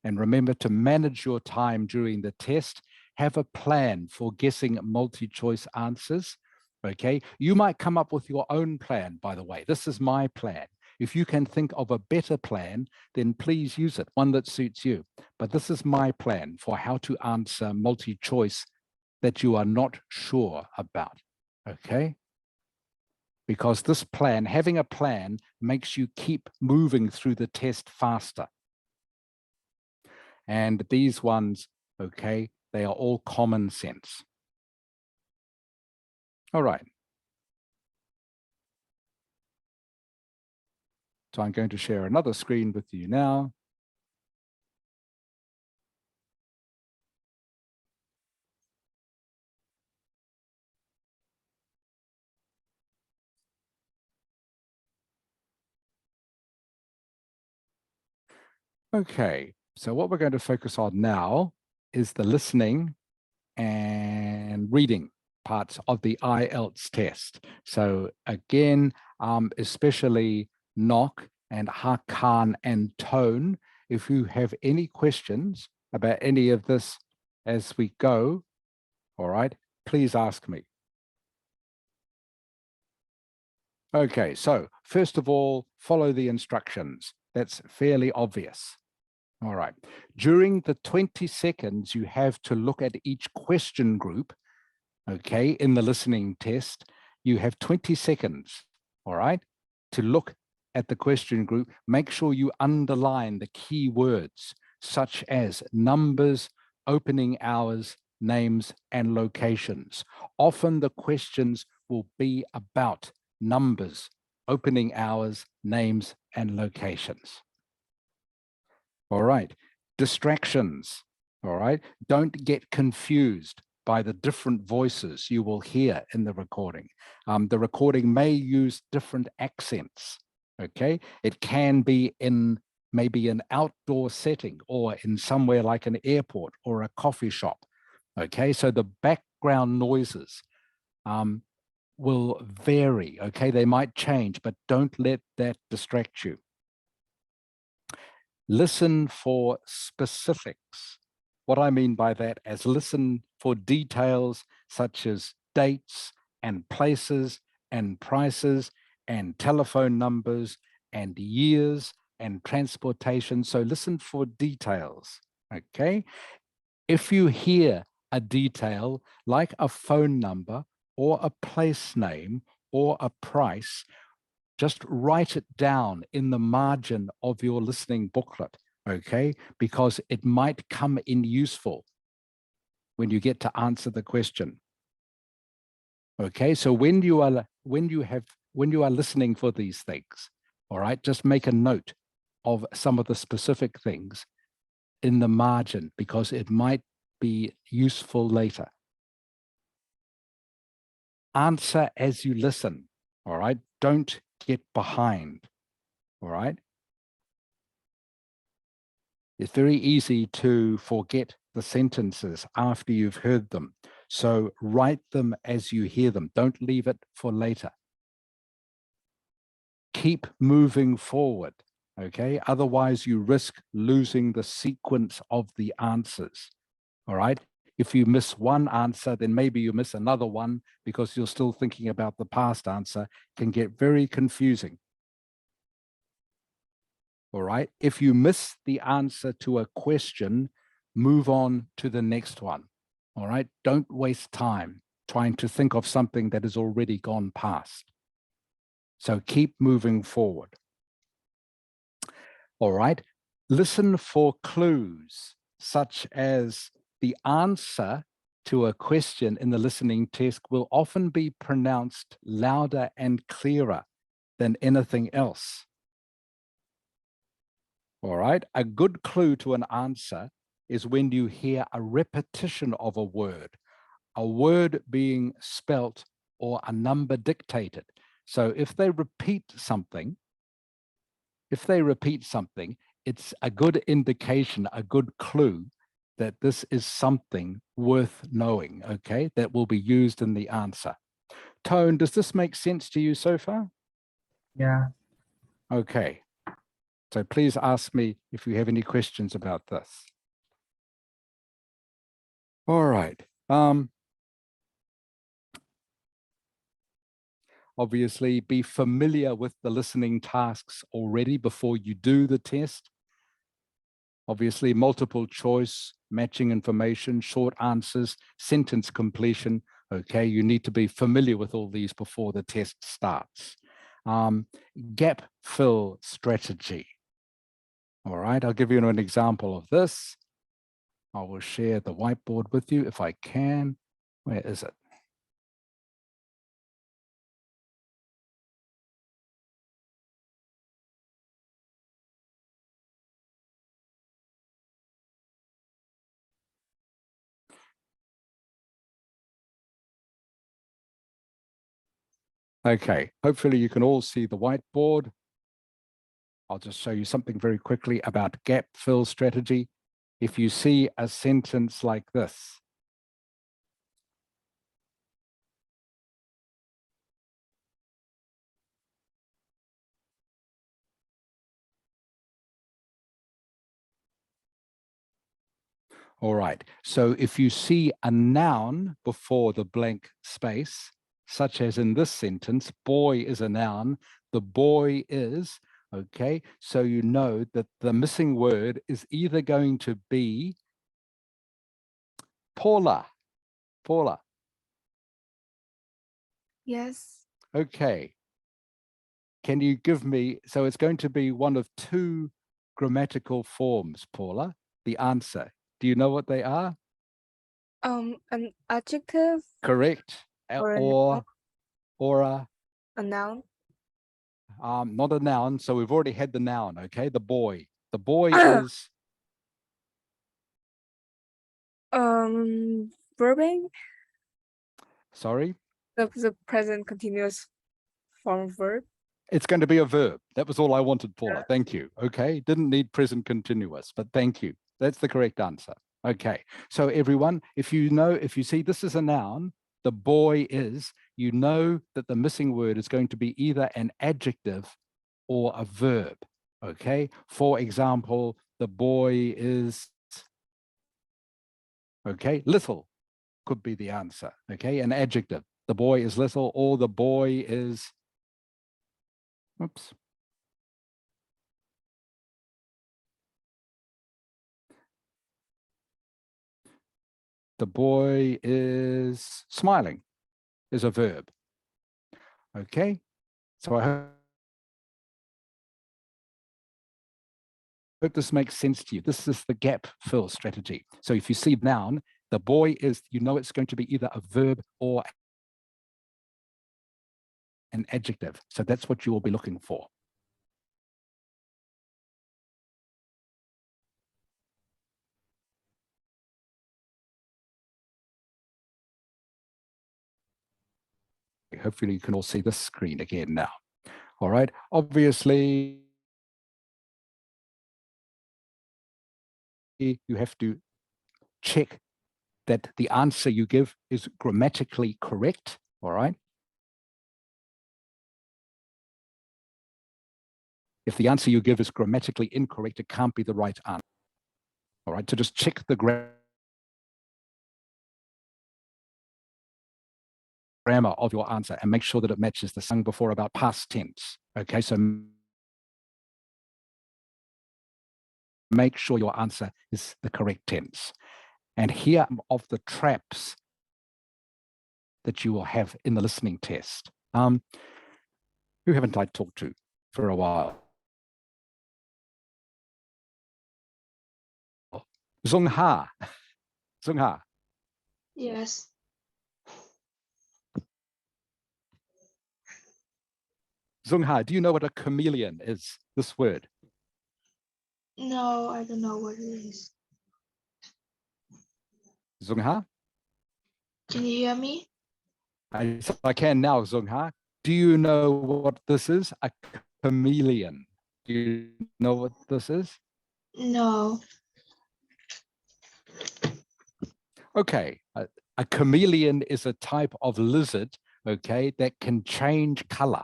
And remember to manage your time during the test. Have a plan for guessing multi-choice answers. Okay. You might come up with your own plan, by the way. This is my plan. If you can think of a better plan, then please use it, one that suits you. But this is my plan for how to answer multi-choice that you are not sure about. Okay. Because this plan, having a plan, makes you keep moving through the test faster. And these ones, okay, they are all common sense. All right. So I'm going to share another screen with you now. Okay, so what we're going to focus on now is the listening and reading parts of the Ielts test. So again, especially Knock and Hakan and Tone, if you have any questions about any of this as we go, all right, please ask me. Okay, so first of all, follow the instructions. That's fairly obvious. All right. During the 20 seconds you have to look at each question group, okay, in the listening test, you have 20 seconds, all right, to look at the question group. Make sure you underline the key words such as numbers, opening hours, names, and locations. Often the questions will be about numbers, opening hours, names, and locations. All right, distractions. All right, don't get confused by the different voices you will hear in the recording. The recording may use different accents. Okay, it can be in maybe an outdoor setting or in somewhere like an airport or a coffee shop. Okay, so the background noises will vary. Okay, they might change, but don't let that distract you. Listen for specifics. What I mean by that is listen for details such as dates and places and prices and telephone numbers and years and transportation. So listen for details, okay? If you hear a detail like a phone number or a place name or a price, just write it down in the margin of your listening booklet, okay? Because it might come in useful when you get to answer the question. Okay, so when you are listening for these things, all right, just make a note of some of the specific things in the margin because it might be useful later. Answer as you listen, all right? Don't get behind, all right? It's very easy to forget the sentences after you've heard them. So write them as you hear them. Don't leave it for later. Keep moving forward, okay? Otherwise you risk losing the sequence of the answers, all right? If you miss one answer, then maybe you miss another one because you're still thinking about the past answer. It can get very confusing. All right. If you miss the answer to a question, move on to the next one. All right. Don't waste time trying to think of something that has already gone past. So keep moving forward. All right. Listen for clues, such as the answer to a question in the listening test will often be pronounced louder and clearer than anything else. All right, a good clue to an answer is when you hear a repetition of a word being spelt or a number dictated. So if they repeat something, it's a good indication, a good clue that this is something worth knowing, okay, that will be used in the answer. Tone, does this make sense to you so far? Yeah. Okay. So please ask me if you have any questions about this. All right. Obviously, be familiar with the listening tasks already before you do the test. Obviously, multiple choice, matching information, short answers, sentence completion. Okay, you need to be familiar with all these before the test starts. Gap fill strategy. All right, I'll give you an example of this. I will share the whiteboard with you if I can. Where is it? Okay, hopefully you can all see the whiteboard. I'll just show you something very quickly about gap fill strategy. If you see a sentence like this, all right, so if you see a noun before the blank space, such as in this sentence, boy is a noun, the boy is, okay, so you know that the missing word is either going to be Paula. Paula. Yes. Okay. Can you give me, so it's going to be one of two grammatical forms, Paula. the answer. Do you know what they are? An adjective Correct. or a noun. Not a noun. So we've already had the noun. Okay, the boy. The boy is Verbing, sorry. the present continuous form of verb. It's going to be a verb. That was all I wanted, Paula. Thank you. Okay, didn't need present continuous, but thank you. That's the correct answer. Okay, so everyone, if you see this is a noun, the boy is, you know that the missing word is going to be either an adjective or a verb. Okay, for example, the boy is, okay, little could be the answer. Okay, an adjective. The boy is little, or the boy is, oops. The boy is smiling is a verb. Okay, so I hope this makes sense to you. This is the gap fill strategy. So if you see noun, the boy is, you know it's going to be either a verb or an adjective. So that's what you will be looking for. Hopefully you can all see this screen again now. All right, obviously you have to check that the answer you give is grammatically correct. All right. If the answer you give is grammatically incorrect, it can't be the right answer. All right, so just check the grammar of your answer and make sure that it matches the sung before about past tense. Okay, so make sure your answer is the correct tense. And here of the traps that you will have in the listening test. Who haven't I talked to for a while? Zung Ha. Zung Ha. Yes. Zung Ha, do you know what a chameleon is? This word. No, I don't know what it is. Zung Ha? Can you hear me? I can now, Zung Ha. Do you know what this is? A chameleon. Do you know what this is? No. Okay, a chameleon is a type of lizard, okay, that can change color.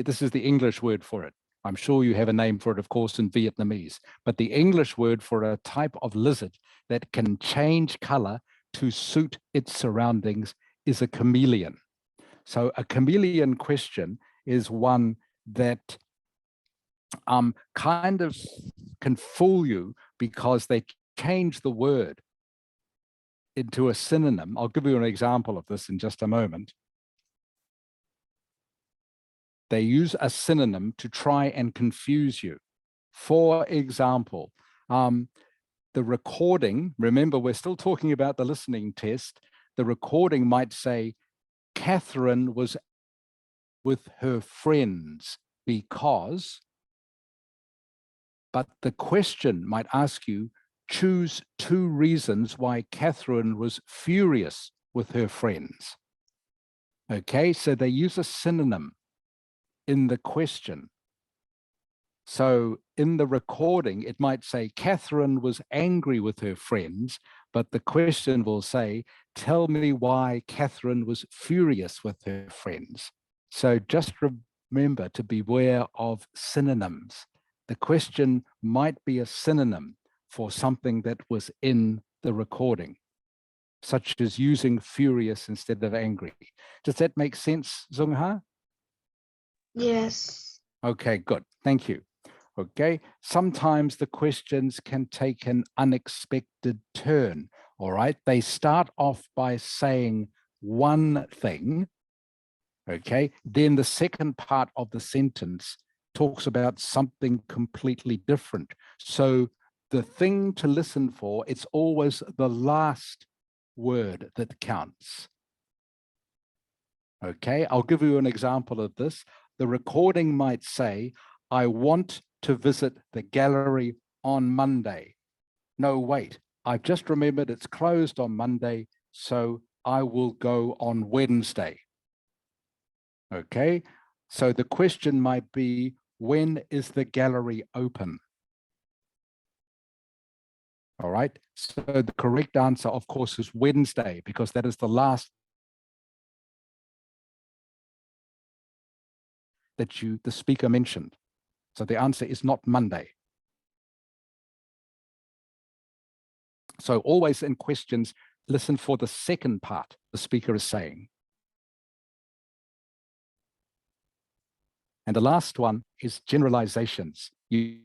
This is the English word for it. I'm sure you have a name for it, of course, in Vietnamese, but the English word for a type of lizard that can change color to suit its surroundings is a chameleon. So a chameleon question is one that kind of can fool you because they change the word into a synonym. I'll give you an example of this in just a moment. They use a synonym to try and confuse you. For example, the recording, remember, we're still talking about the listening test. The recording might say, Catherine was with her friends because, but the question might ask you, choose 2 reasons why Catherine was furious with her friends. Okay, so they use a synonym in the question. So in the recording, it might say, Catherine was angry with her friends, but the question will say, tell me why Catherine was furious with her friends. So just remember to beware of synonyms. The question might be a synonym for something that was in the recording, such as using furious instead of angry. Does that make sense, Zung Ha? Yes. Okay, good. Thank you. Okay, sometimes the questions can take an unexpected turn. All right, they start off by saying one thing. Okay, then the second part of the sentence talks about something completely different. So the thing to listen for, it's always the last word that counts. Okay, I'll give you an example of this. The recording might say, I want to visit the gallery on Monday. No, wait, I've just remembered it's closed on Monday, so I will go on Wednesday. Okay, so the question might be, when is the gallery open? All right, so the correct answer, of course, is Wednesday, because that is the last that the speaker mentioned. So the answer is not Monday. So always in questions, listen for the second part the speaker is saying. And the last one is generalizations. You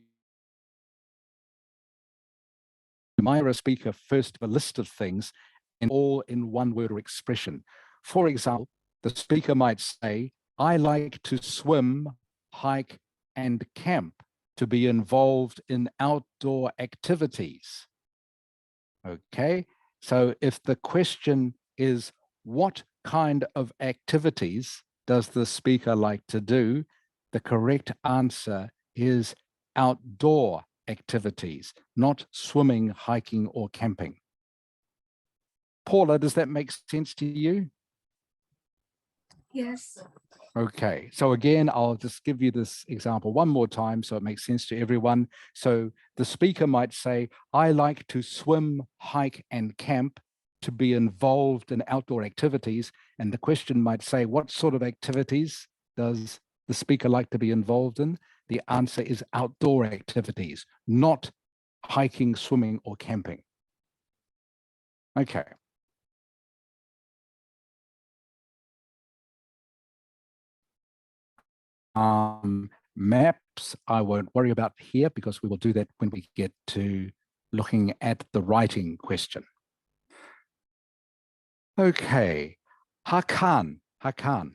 might hear a speaker first a list of things and all in one word or expression. For example, the speaker might say, I like to swim, hike, and camp, to be involved in outdoor activities. Okay, so if the question is, what kind of activities does the speaker like to do? The correct answer is outdoor activities, not swimming, hiking, or camping. Paula, does that make sense to you? Yes. Okay, so again, I'll just give you this example one more time so it makes sense to everyone. So the speaker might say, I like to swim, hike, and camp, to be involved in outdoor activities. And the question might say, what sort of activities does the speaker like to be involved in? The answer is outdoor activities, not hiking, swimming, or camping. Okay. Maps, I won't worry about here because we will do that when we get to looking at the writing question. Okay, Hakan. Hello.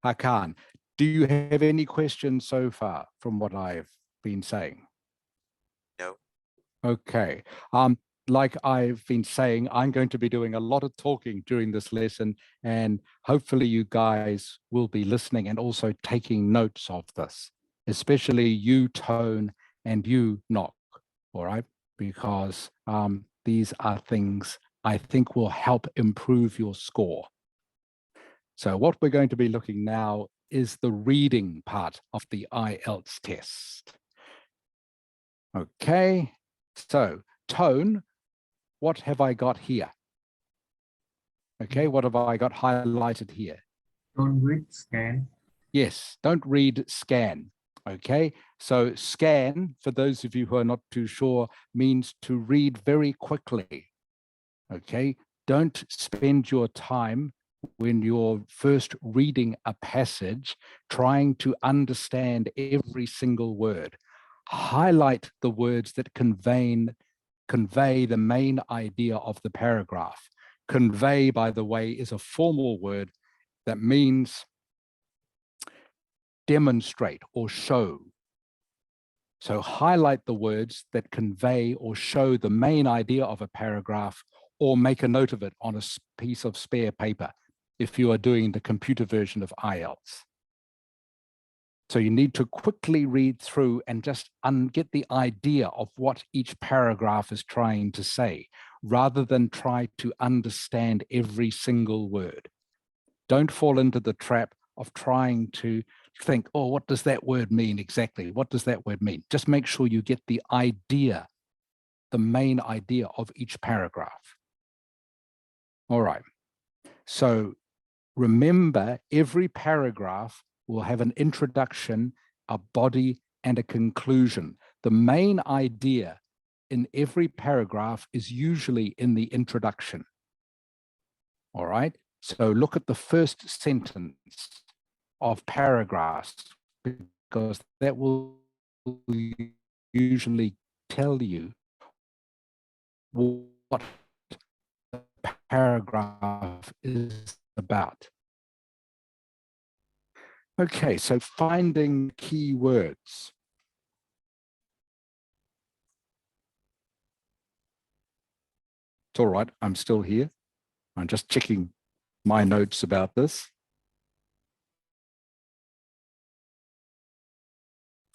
Hakan, do you have any questions so far from what I've been saying? No. Okay. Like I've been saying, I'm going to be doing a lot of talking during this lesson, and hopefully you guys will be listening and also taking notes of this, especially you, Tone, and you, Knock, all right? Because these are things I think will help improve your score. So what we're going to be looking now is the reading part of the Ielts test. Okay, so Tone, what have I got here? Okay, what have I got highlighted here? Don't read, scan. Yes, don't read, scan. Okay, so scan, for those of you who are not too sure, means to read very quickly. Okay, don't spend your time when you're first reading a passage trying to understand every single word. Highlight the words that convey the main idea of the paragraph. Convey, by the way, is a formal word that means demonstrate or show. So highlight the words that convey or show the main idea of a paragraph, or make a note of it on a piece of spare paper if you are doing the computer version of Ielts. So you need to quickly read through and just get the idea of what each paragraph is trying to say, rather than try to understand every single word. Don't fall into the trap of trying to think, oh, what does that word mean exactly? What does that word mean? Just make sure you get the idea, the main idea of each paragraph. All right. So remember, every paragraph will have an introduction, a body, and a conclusion. The main idea in every paragraph is usually in the introduction. All right. So look at the first sentence of paragraphs, because that will usually tell you what the paragraph is about. Okay, so finding key words. It's all right, I'm still here. I'm just checking my notes about this.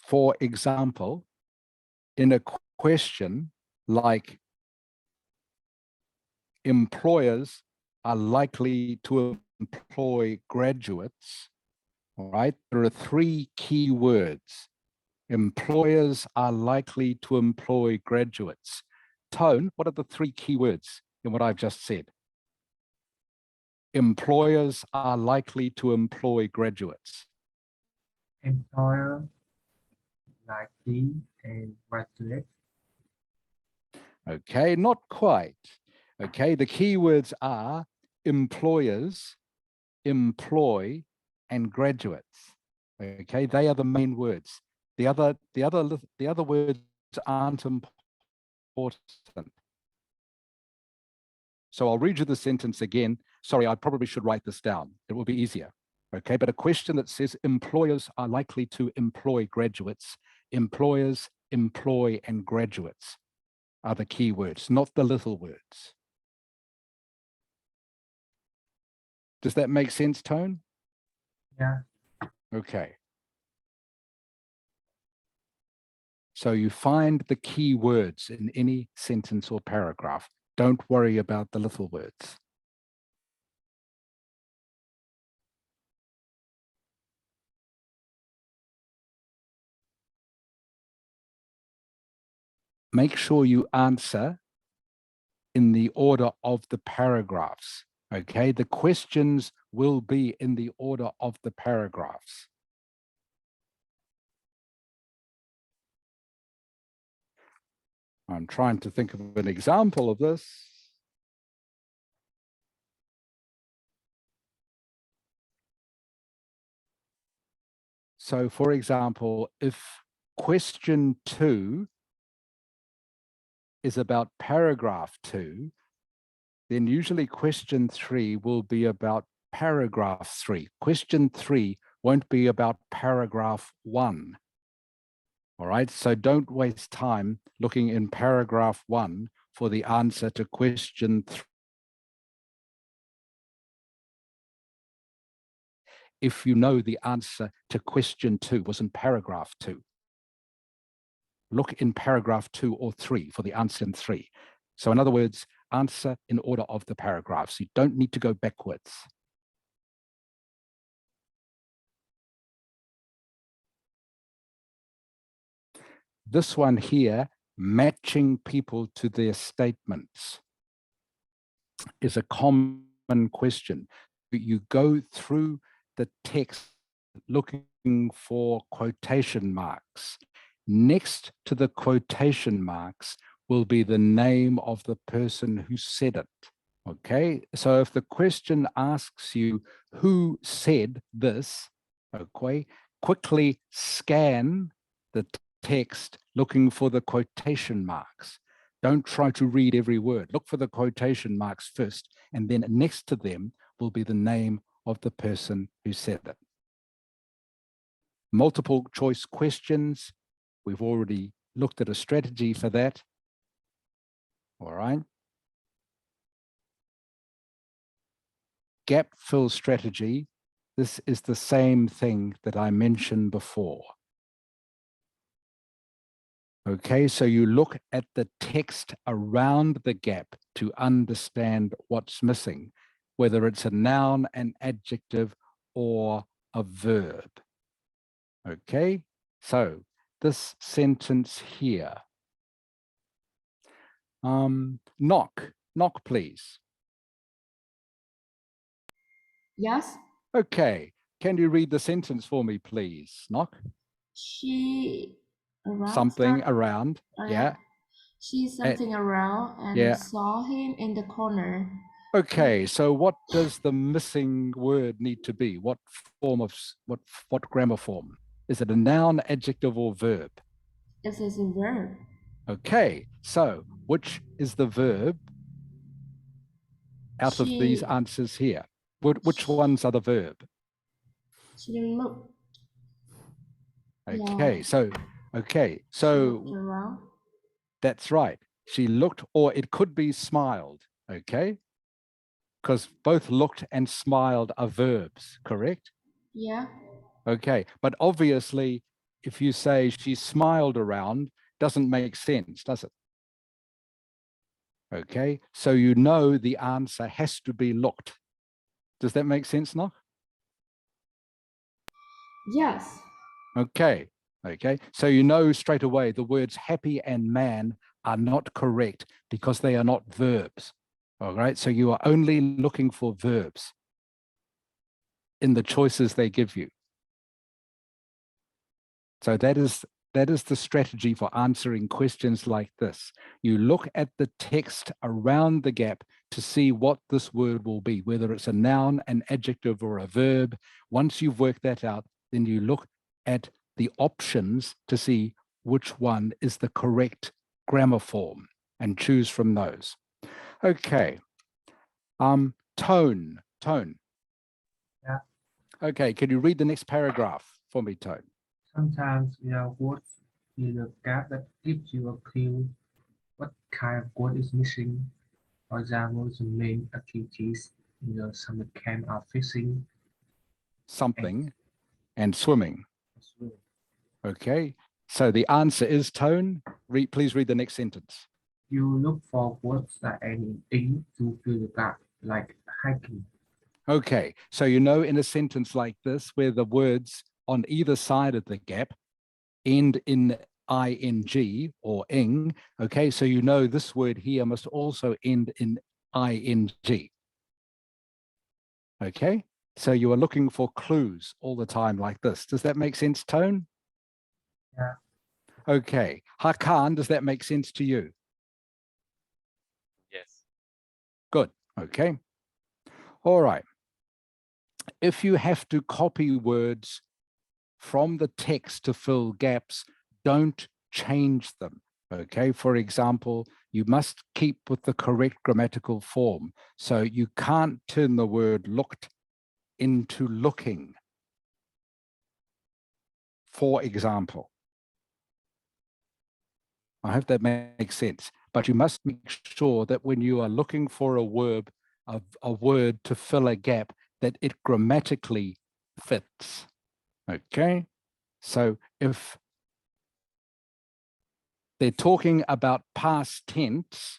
For example, in a question like employers are likely to employ graduates, all right? There are three key words. Employers are likely to employ graduates. Tone, what are the three key words in what I've just said? Employers are likely to employ graduates. Employer, likely, and graduate. Okay, not quite. Okay, the key words are employers, employ, and graduates. Okay, they are the main words. The other words aren't important. So I'll read you the sentence again. Sorry, I probably should write this down. It will be easier. Okay, but a question that says employers are likely to employ graduates. Employers, employ, and graduates are the key words, not the little words. Does that make sense, Tone? Yeah. Okay. So you find the key words in any sentence or paragraph. Don't worry about the little words. Make sure you answer in the order of the paragraphs. Okay, the questions will be in the order of the paragraphs. I'm trying to think of an example of this. So for example, if question 2 is about paragraph 2, then usually question 3 will be about paragraph 3. Question 3 won't be about paragraph 1. All right, so don't waste time looking in paragraph 1 for the answer to question 3. If you know the answer to question 2 was in paragraph 2. Look in paragraph 2 or 3 for the answer in 3. So in other words, answer in order of the paragraphs. You don't need to go backwards. This one here, matching people to their statements, is a common question. You go through the text looking for quotation marks. Next to the quotation marks will be the name of the person who said it. Okay, so if the question asks you who said this, okay, quickly scan the text looking for the quotation marks. Don't try to read every word. Look for the quotation marks first, and then next to them will be the name of the person who said it. Multiple choice questions. We've already looked at a strategy for that. All right. Gap fill strategy. This is the same thing that I mentioned before. Okay, so you look at the text around the gap to understand what's missing, whether it's a noun, an adjective, or a verb. Okay, so this sentence here. Knock, please. Yes, Okay, can you read the sentence for me, please? Knock. she around Something around, yeah. She's something around and yeah. saw him in the corner. Okay, so what does the missing word need to be? What form of, what grammar form? Is it a noun, adjective, or verb? It is a verb. Okay, so which is the verb out of these answers here? Which ones are the verb? She looked Okay, Yeah. okay, She so looked around. that's right. She looked, or it could be smiled, okay? Because both looked and smiled are verbs, correct? Yeah. Okay, but obviously, if you say she smiled around, doesn't make sense, does it? Okay, so you know the answer has to be looked. Does that make sense now? Yes. Okay, okay. So you know straight away the words happy and man are not correct because they are not verbs. All right, so you are only looking for verbs in the choices they give you. So that is the strategy for answering questions like this. You look at the text around the gap to see what this word will be, whether it's a noun, an adjective, or a verb. Once you've worked that out, then you look at the options to see which one is the correct grammar form and choose from those. Okay. Tone. Yeah. Okay, can you read the next paragraph for me, Tone? Sometimes there words in a gap that gives you a clue what kind of word is missing. For example, the main activities in the summer camp are fishing Something and swimming. and swimming. Okay, so the answer is Tone. Please read the next sentence. You look for words that end in to fill the gap, like hiking. Okay, so you know in a sentence like this where the words on either side of the gap end in ing or ing, okay, so you know this word here must also end in ing. Okay, so you are looking for clues all the time like this. Does that make sense, Tone? Yeah. Okay, Hakan, does that make sense to you? Yes. Good, okay. All right. If you have to copy words from the text to fill gaps, don't change them, okay? For example, you must keep with the correct grammatical form. So you can't turn the word looked into looking, for example. I hope that makes sense. But you must make sure that when you are looking for a word to fill a gap, that it grammatically fits. Okay, so if they're talking about past tense,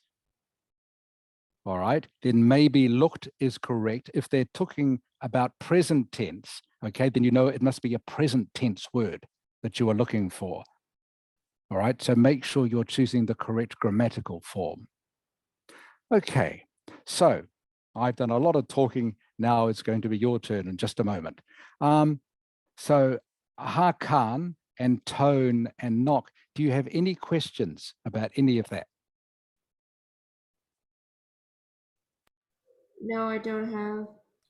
all right, then maybe looked is correct. If they're talking about present tense, okay, then you know it must be a present tense word that you are looking for. All right, so make sure you're choosing the correct grammatical form. Okay, so I've done a lot of talking. Now it's going to be your turn in just a moment. So Hakan and Tone and Knock, do you have any questions about any of that? No, I don't have.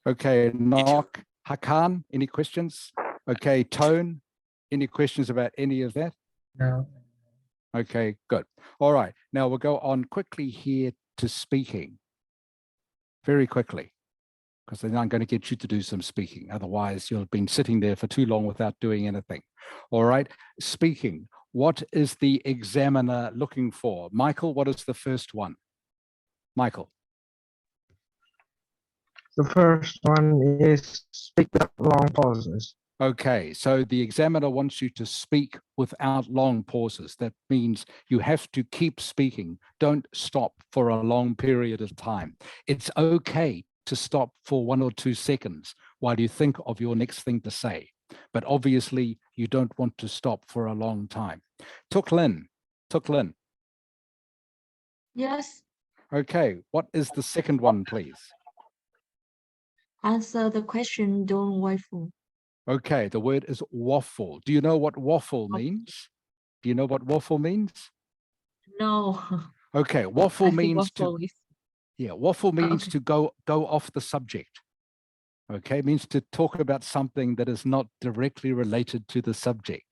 Okay, Knock, Hakan, any questions? Okay, Tone, any questions about any of that? No. Okay, good. All right, now we'll go on quickly here to speaking. Very quickly, because then I'm going to get you to do some speaking. Otherwise, you've been sitting there for too long without doing anything. All right, speaking. What is the examiner looking for? Michael, what is the first one? Michael. The first one is speak without long pauses. Okay, so the examiner wants you to speak without long pauses. That means you have to keep speaking. Don't stop for a long period of time. It's okay to stop for 1 or 2 seconds while you think of your next thing to say. But obviously, you don't want to stop for a long time. Tuk Lin. Yes, Okay, what is the second one, please? answer the question, don't wait for. Okay, the word is waffle. Do you know what waffle means? Do you know what waffle means? No, Okay, I waffle think means to, waffle is. waffle means Okay. to go off the subject. Okay, it means to talk about something that is not directly related to the subject.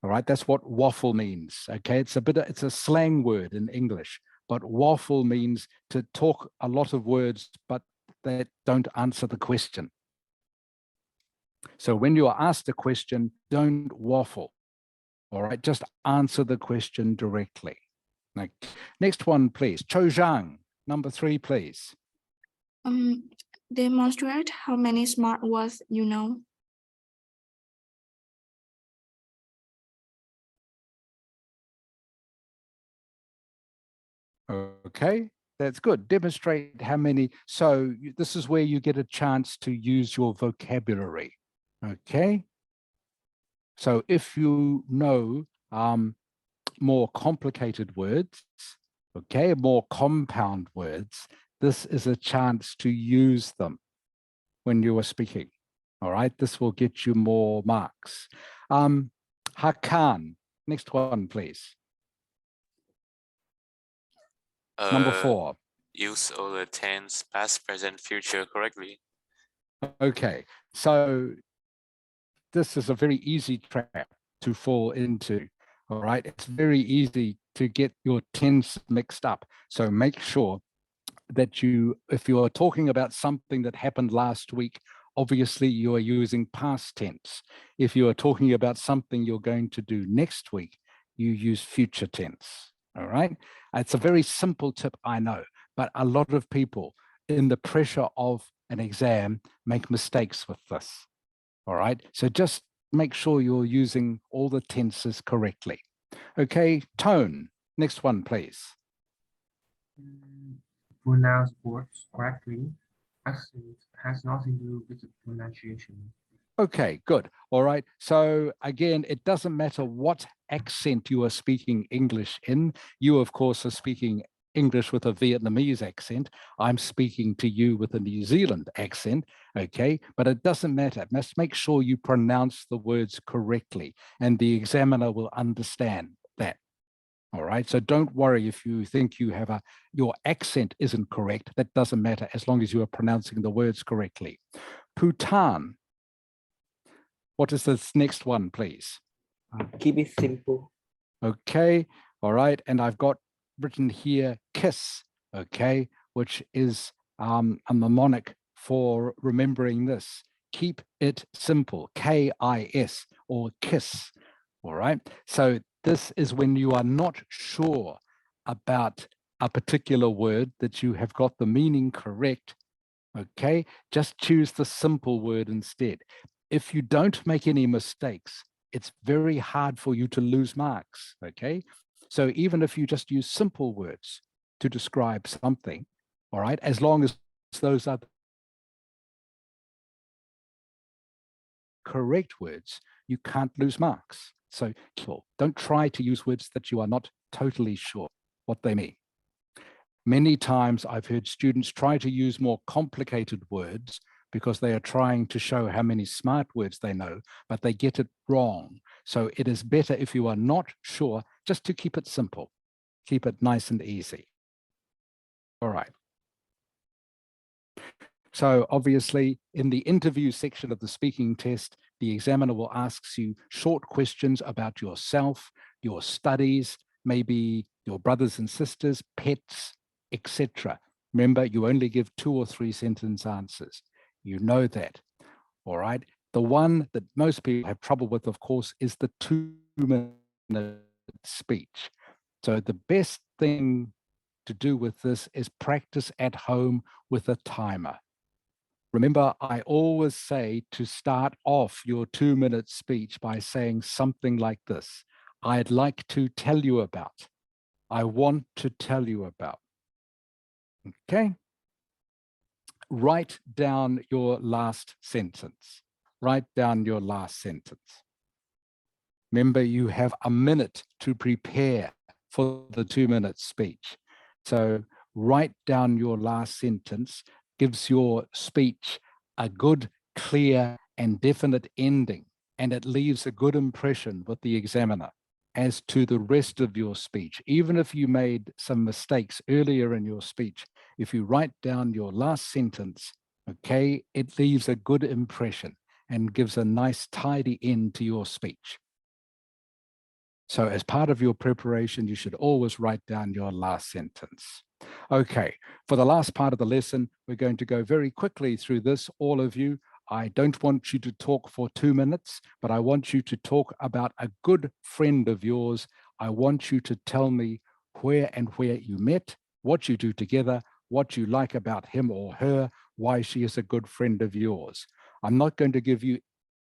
All right, that's what waffle means. Okay, it's a slang word in English, but waffle means to talk a lot of words, but that don't answer the question. So when you are asked a question, don't waffle. All right, just answer the question directly. Like, next one, please. Cho Zhang, number 3, please. Demonstrate how many smart words you know. Okay, that's good. Demonstrate how many. So this is where you get a chance to use your vocabulary. Okay. So if you know more complicated words, okay, more compound words, this is a chance to use them when you are speaking. All right, this will get you more marks. Hakan, next one, please. Number 4. Use all the tense, past, present, future correctly. Okay, so this is a very easy trap to fall into. All right, it's very easy to get your tense mixed up. So make sure that you, if you are talking about something that happened last week, obviously you are using past tense. If you are talking about something you're going to do next week, you use future tense. All right. It's a very simple tip, I know, but a lot of people in the pressure of an exam make mistakes with this. All right. So just make sure you're using all the tenses correctly. Okay. Tone, next one, please. Pronounce words correctly. Accent has nothing to do with the pronunciation. Okay, good. All right. So again, it doesn't matter what accent you are speaking English in. You, of course, are speaking English with a Vietnamese accent. I'm speaking to you with a New Zealand accent. Okay, but it doesn't matter. Must make sure you pronounce the words correctly, and the examiner will understand that. All right. So don't worry if you think you have your accent isn't correct. That doesn't matter as long as you are pronouncing the words correctly. Bhutan. What is this next one, please? Keep it simple. Okay, all right. And I've got written here KISS, okay, which is a mnemonic for remembering this. Keep it simple, KIS or KISS, all right? So this is when you are not sure about a particular word that you have got the meaning correct, okay? Just choose the simple word instead. If you don't make any mistakes, it's very hard for you to lose marks, okay? So even if you just use simple words to describe something, all right, as long as those are correct words, you can't lose marks. So don't try to use words that you are not totally sure what they mean. Many times I've heard students try to use more complicated words because they are trying to show how many smart words they know, but they get it wrong. So it is better if you are not sure, just to keep it simple, keep it nice and easy. All right. So obviously in the interview section of the speaking test, the examiner will ask you short questions about yourself, your studies, maybe your brothers and sisters, pets, etc. Remember, you only give 2 or 3 sentence answers. You know that, all right? The one that most people have trouble with, of course, is the 2-minute speech. So the best thing to do with this is practice at home with a timer. Remember, I always say to start off your 2-minute speech by saying something like this. I'd like to tell you about. I want to tell you about. Okay? Write down your last sentence. Write down your last sentence. Remember, you have a minute to prepare for the 2-minute speech. So write down your last sentence, gives your speech a good, clear, and definite ending, and it leaves a good impression with the examiner. As to the rest of your speech, even if you made some mistakes earlier in your speech, if you write down your last sentence, okay, it leaves a good impression and gives a nice, tidy end to your speech. So as part of your preparation, you should always write down your last sentence. Okay, for the last part of the lesson, we're going to go very quickly through this, all of you. I don't want you to talk for 2 minutes, but I want you to talk about a good friend of yours. I want you to tell me where you met, what you do together, what you like about him or her, why she is a good friend of yours. I'm not going to give you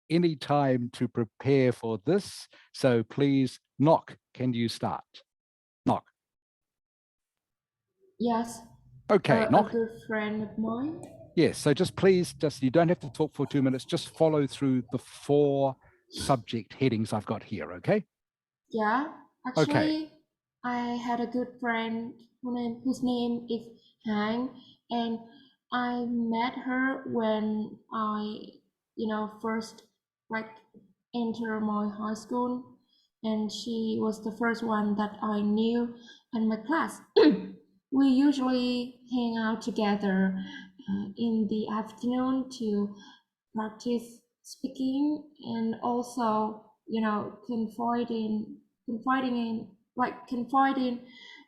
any time to prepare for this, so please, Knock, can you start? Knock. Yes, Okay, a Knock. good friend of mine. Yes, so just please, you don't have to talk for 2 minutes, just follow through the 4 subject headings I've got here, okay? Yeah, Okay. actually, I had a good friend whose name is Hang, and I met her when I, first like enter my high school, and she was the first one that I knew in my class. We usually hang out together in the afternoon to practice speaking and also confide in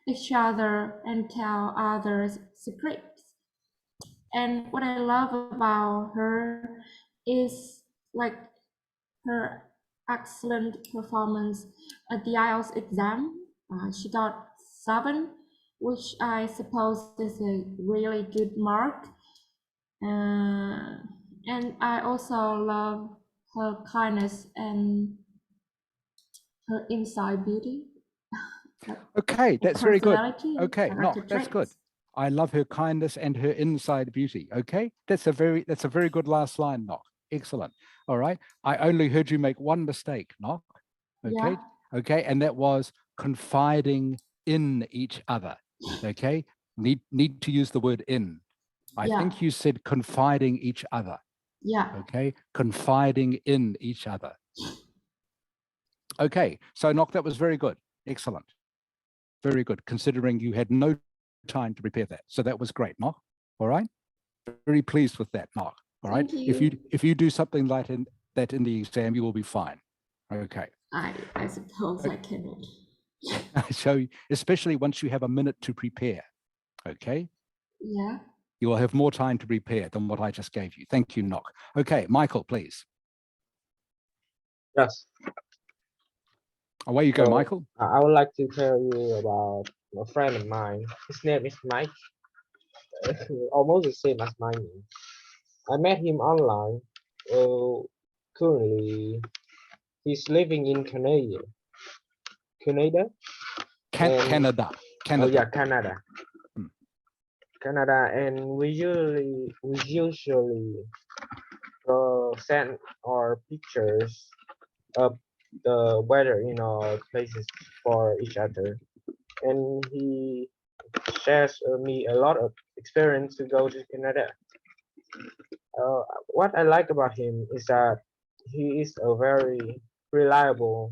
each other and tell others secrets. And what I love about her is like her excellent performance at the IELTS exam. She got 7, which I suppose is a really good mark. And I also love her kindness and her inside beauty. Okay, that's very good. Personality and Okay, character Knock, that's good. traits. I love her kindness and her inside beauty. Okay, that's a very good last line, Knock. Excellent. All right. I only heard you make one mistake, Knock. Okay. Yeah. Okay, and that was confiding in each other. Okay. Need to use the word in. I Yeah. think you said confiding each other. Yeah. Okay, confiding in each other. Okay, so Knock, that was very good. Excellent. Very good, considering you had no time to prepare that. So that was great, Knock. All right. Very pleased with that, Knock. All right. Thank you. If you do something like that in the exam, you will be fine. Okay. I suppose I cannot. So especially once you have a minute to prepare. Okay. Yeah. You will have more time to prepare than what I just gave you. Thank you, Knock. Okay, Michael, please. Yes. Away you go, So, Michael. I would like to tell you about a friend of mine. His name is Mike. Almost the same as my name. I met him online. Currently, he's living in Canada. Canada? And- Canada. Oh yeah, Canada. Hmm. Canada, and we usually send our pictures of the weather in our places for each other, and he shares me a lot of experience to go to Canada. What I like about him is that he is a very reliable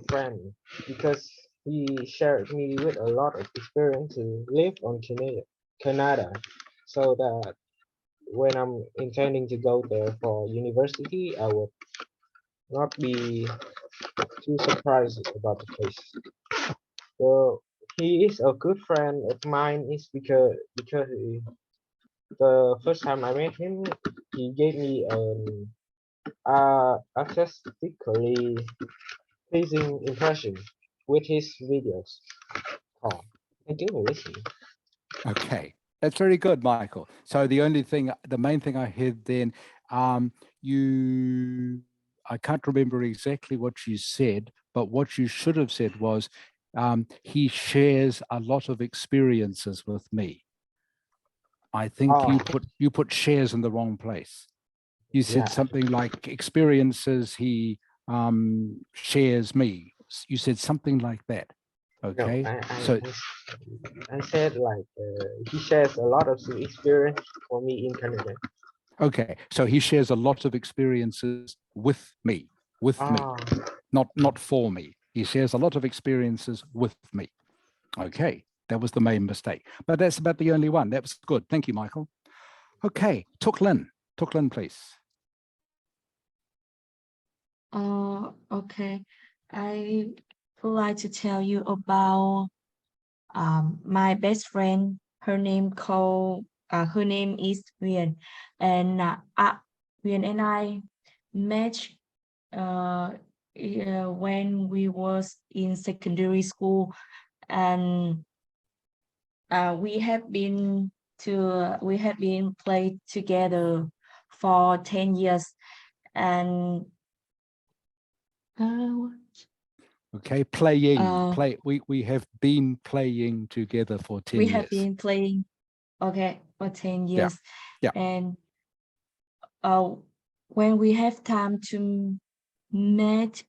friend, because he shared me with a lot of experience to live on Canada, so that when I'm intending to go there for university, I would not be too surprised about the place. So he is a good friend of mine is because the first time I met him, he gave me an artistically pleasing impression with his videos. Oh, thank you for listening. Okay, that's very good, Michael. So the main thing I heard then, I can't remember exactly what you said, but what you should have said was, he shares a lot of experiences with me. I think you put shares in the wrong place. You said something like experiences he shares me. You said something like that. Okay, No, so I said like he shares a lot of experience for me in Canada. okay, so he shares a lot of experiences with me, not for me. He shares a lot of experiences with me. Okay, that was the main mistake, but that's about the only one. That was good. Thank you, Michael. Okay, Tuk Lin, please. Okay. I would like to tell you about my best friend. Her name called her name is Huyền, and Huyền and I met when we was in secondary school, and we have been played together for 10 years, and Okay, playing. Uh, We have been playing together for 10 we years. have been playing, okay, for 10 Yeah. years. Yeah. And when we have time to meet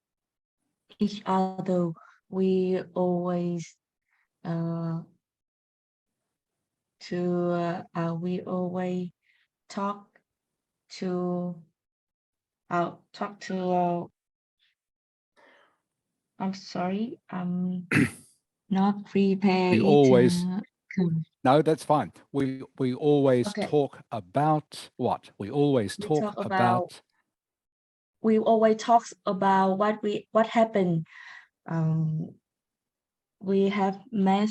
each other, we always we always talk to I'm sorry, I'm not prepared. We always com- No, that's fine. We always Okay. talk about what? We always We talk talk about about we always talks about what happened. We have met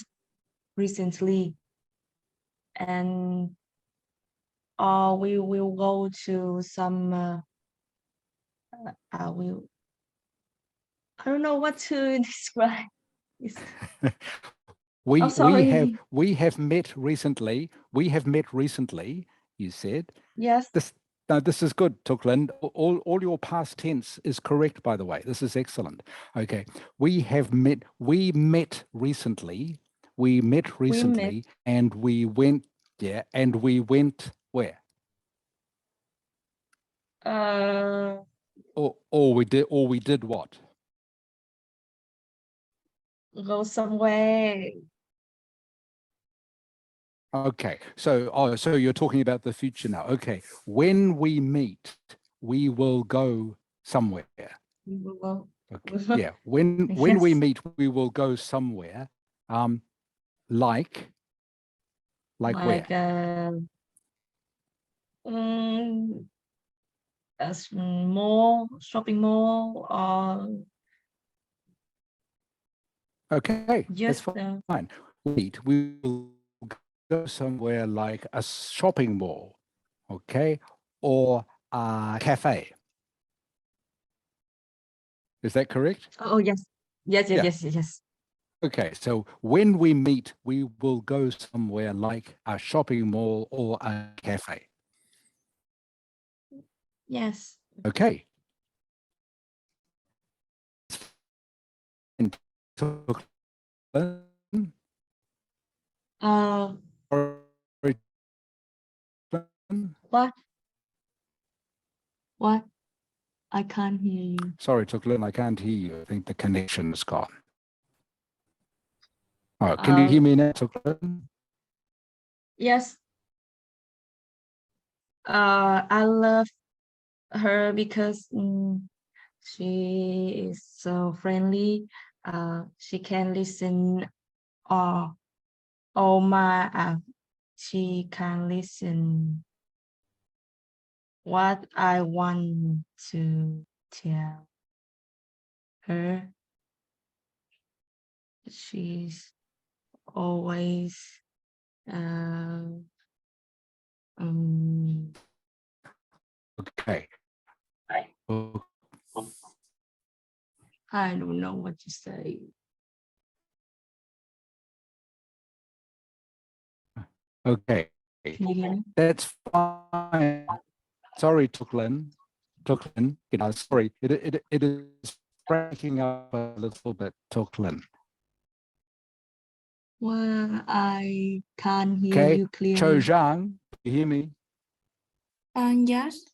recently, and we will go to some we I don't know what to describe. I'm sorry. we have met recently. We have met recently, you said. Yes. This is good, Tuklin. All your past tense is correct, by the way. This is excellent. Okay. We met recently. We met recently, and we went, and we went where? Or we did what? Go somewhere. Okay, so you're talking about the future now. Okay, when we meet, we will go somewhere. We will go. Okay. Yeah, when we meet, we will go somewhere. Like where? A mall, shopping mall, or Okay, just that's fine. We will go somewhere like a shopping mall, okay, or a cafe. Is that correct? Oh yes, yes. Okay, so when we meet, we will go somewhere like a shopping mall or a cafe. Yes. Okay. What? What? I can't hear you. Sorry, Tuklin, I can't hear you. I think the connection is gone. Oh, can you hear me now, Tuklin? Yes. I love her because she is so friendly. She can listen all my she can listen what I want to tell her. She's always Okay. I don't know what to say. Okay. That's fine. Sorry, Tuklin, sorry, it is breaking up a little bit, Tuklin. Well, I can't hear Okay, you clearly. Cho Zhang, you hear me? Yes.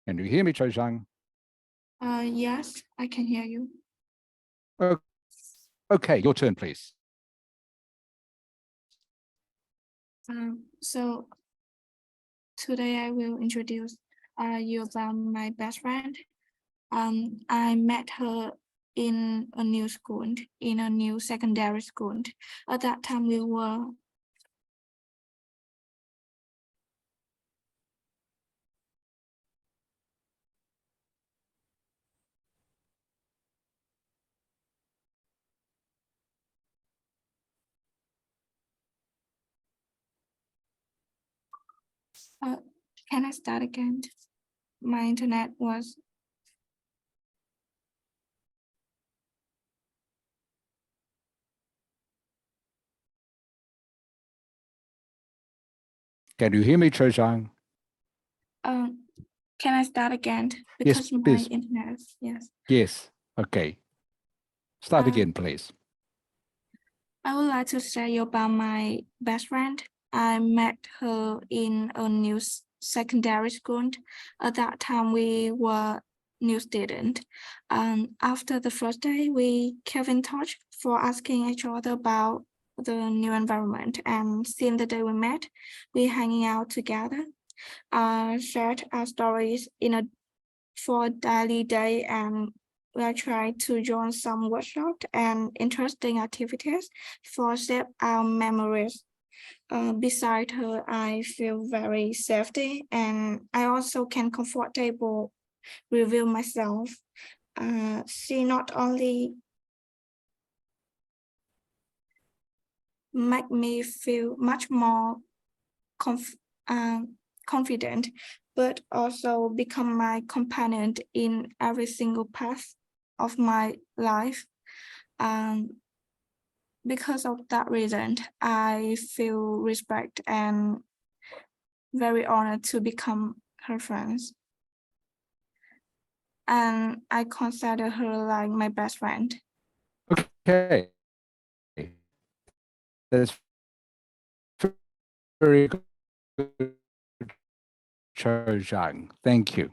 Can you hear me, Cho Zhang? Yes, I can hear you. Okay, your turn, please. So today I will introduce you about my best friend. I met her in a new school, in a new secondary school. At that time, we were uh, can I start again? My internet was Can you hear me, Cho Zhang? can I start again? Yes, Because my please. internet, yes. Yes. Okay. Start Uh, again, please. I would like to tell you about my best friend. I met her in a new secondary school. At that time, we were new student. After the first day, we kept in touch for asking each other about the new environment. And since the day we met, we hanging out together, shared our stories in a for daily day, and we are trying to join some workshop and interesting activities for shape our memories. Beside her, I feel very safety, and I also can comfortable reveal myself. She not only make me feel much more conf confident, but also become my companion in every single path of my life. Because of that reason, I feel respect and very honored to become her friends. And I consider her like my best friend. Okay. That's very good, Cho Zhang. Thank you.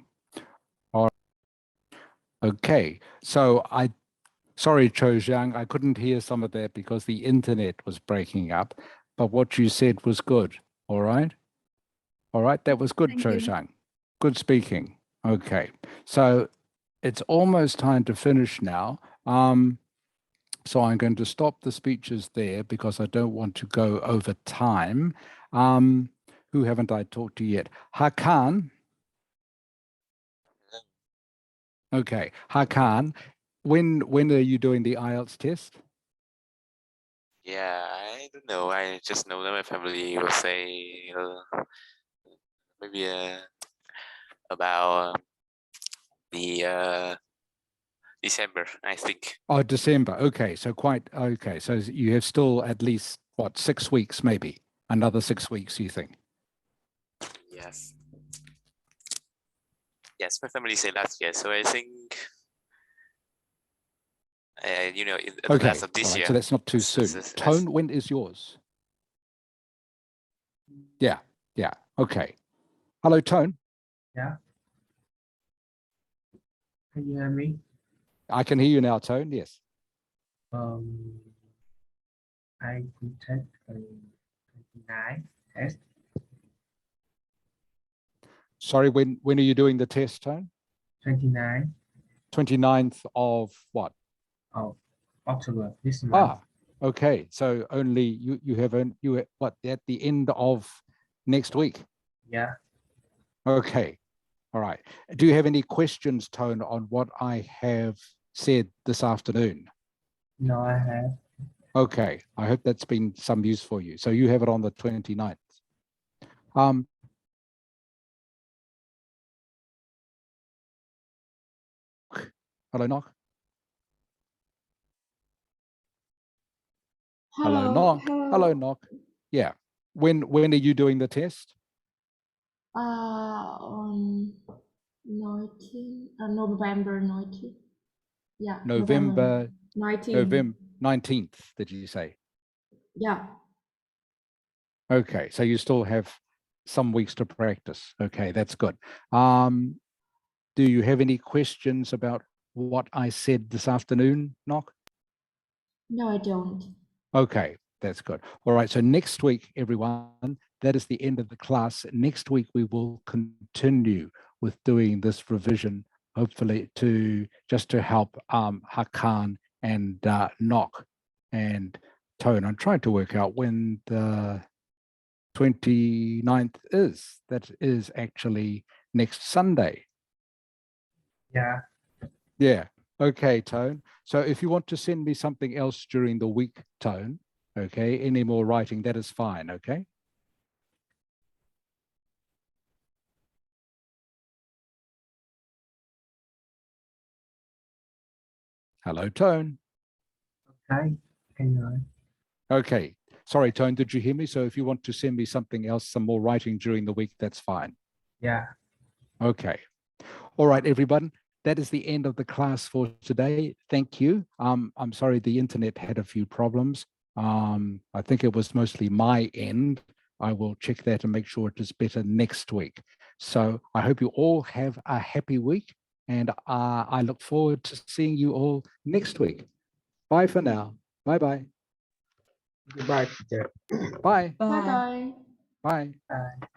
All right. Okay. So sorry, Cho Zhang, I couldn't hear some of that because the internet was breaking up, but what you said was good. All right. All right. That was good, Thank Cho you. Zhang. Good speaking. Okay. So it's almost time to finish now. So I'm going to stop the speeches there because I don't want to go over time. Who haven't I talked to yet? Hakan. Okay, Hakan, when are you doing the IELTS test? Yeah, I don't know. I just know that my family will say maybe about the December, I think. Oh, December. Okay, so quite okay. So you have still at least what 6 weeks, maybe another 6 weeks. You think? Yes. Yes, my family said last year, so I think you know, at the Okay, last of all this right. year. So that's not too soon. Tone, when is yours? Yeah, yeah. Okay. Hello, Tone. Yeah. Can you hear me? I can hear you now, Tone. Yes. I could take a 29 test. Sorry, when are you doing the test, Tone? 29 29th of what? of October this month. Ah, okay. So only you have what at the end of next week? Yeah. Okay. All right. Do you have any questions, Tone, on what I have said this afternoon? No, I have. Okay. I hope that's been some use for you. So you have it on the 29th. Hello, Knock. Hello, Knock. Hello, Knock. Yeah. When are you doing the test? On 19, November 19. Yeah, November 19. 19th, did you say? Yeah. Okay, so you still have some weeks to practice. Okay, that's good. Do you have any questions about what I said this afternoon, Knock? No, I don't. Okay, that's good. All right, so next week, everyone, that is the end of the class. Next week, we will continue with doing this revision, hopefully to help Hakan and Nok and Tone. I'm trying to work out when the 29th is. That is actually next Sunday. Yeah. Yeah. Okay, Tone. So if you want to send me something else during the week, Tone, okay, any more writing, that is fine, okay? Hello, Tone. Okay. Can you? Okay. Sorry, Tone, did you hear me? So if you want to send me something else, some more writing during the week, that's fine. Yeah. Okay. All right, everyone. That is the end of the class for today. Thank you. I'm sorry the internet had a few problems. I think it was mostly my end. I will check that and make sure it is better next week. So I hope you all have a happy week, and I look forward to seeing you all next week. Bye for now. Bye-bye. Goodbye, teacher. Bye. Bye. Bye bye. Bye. Bye.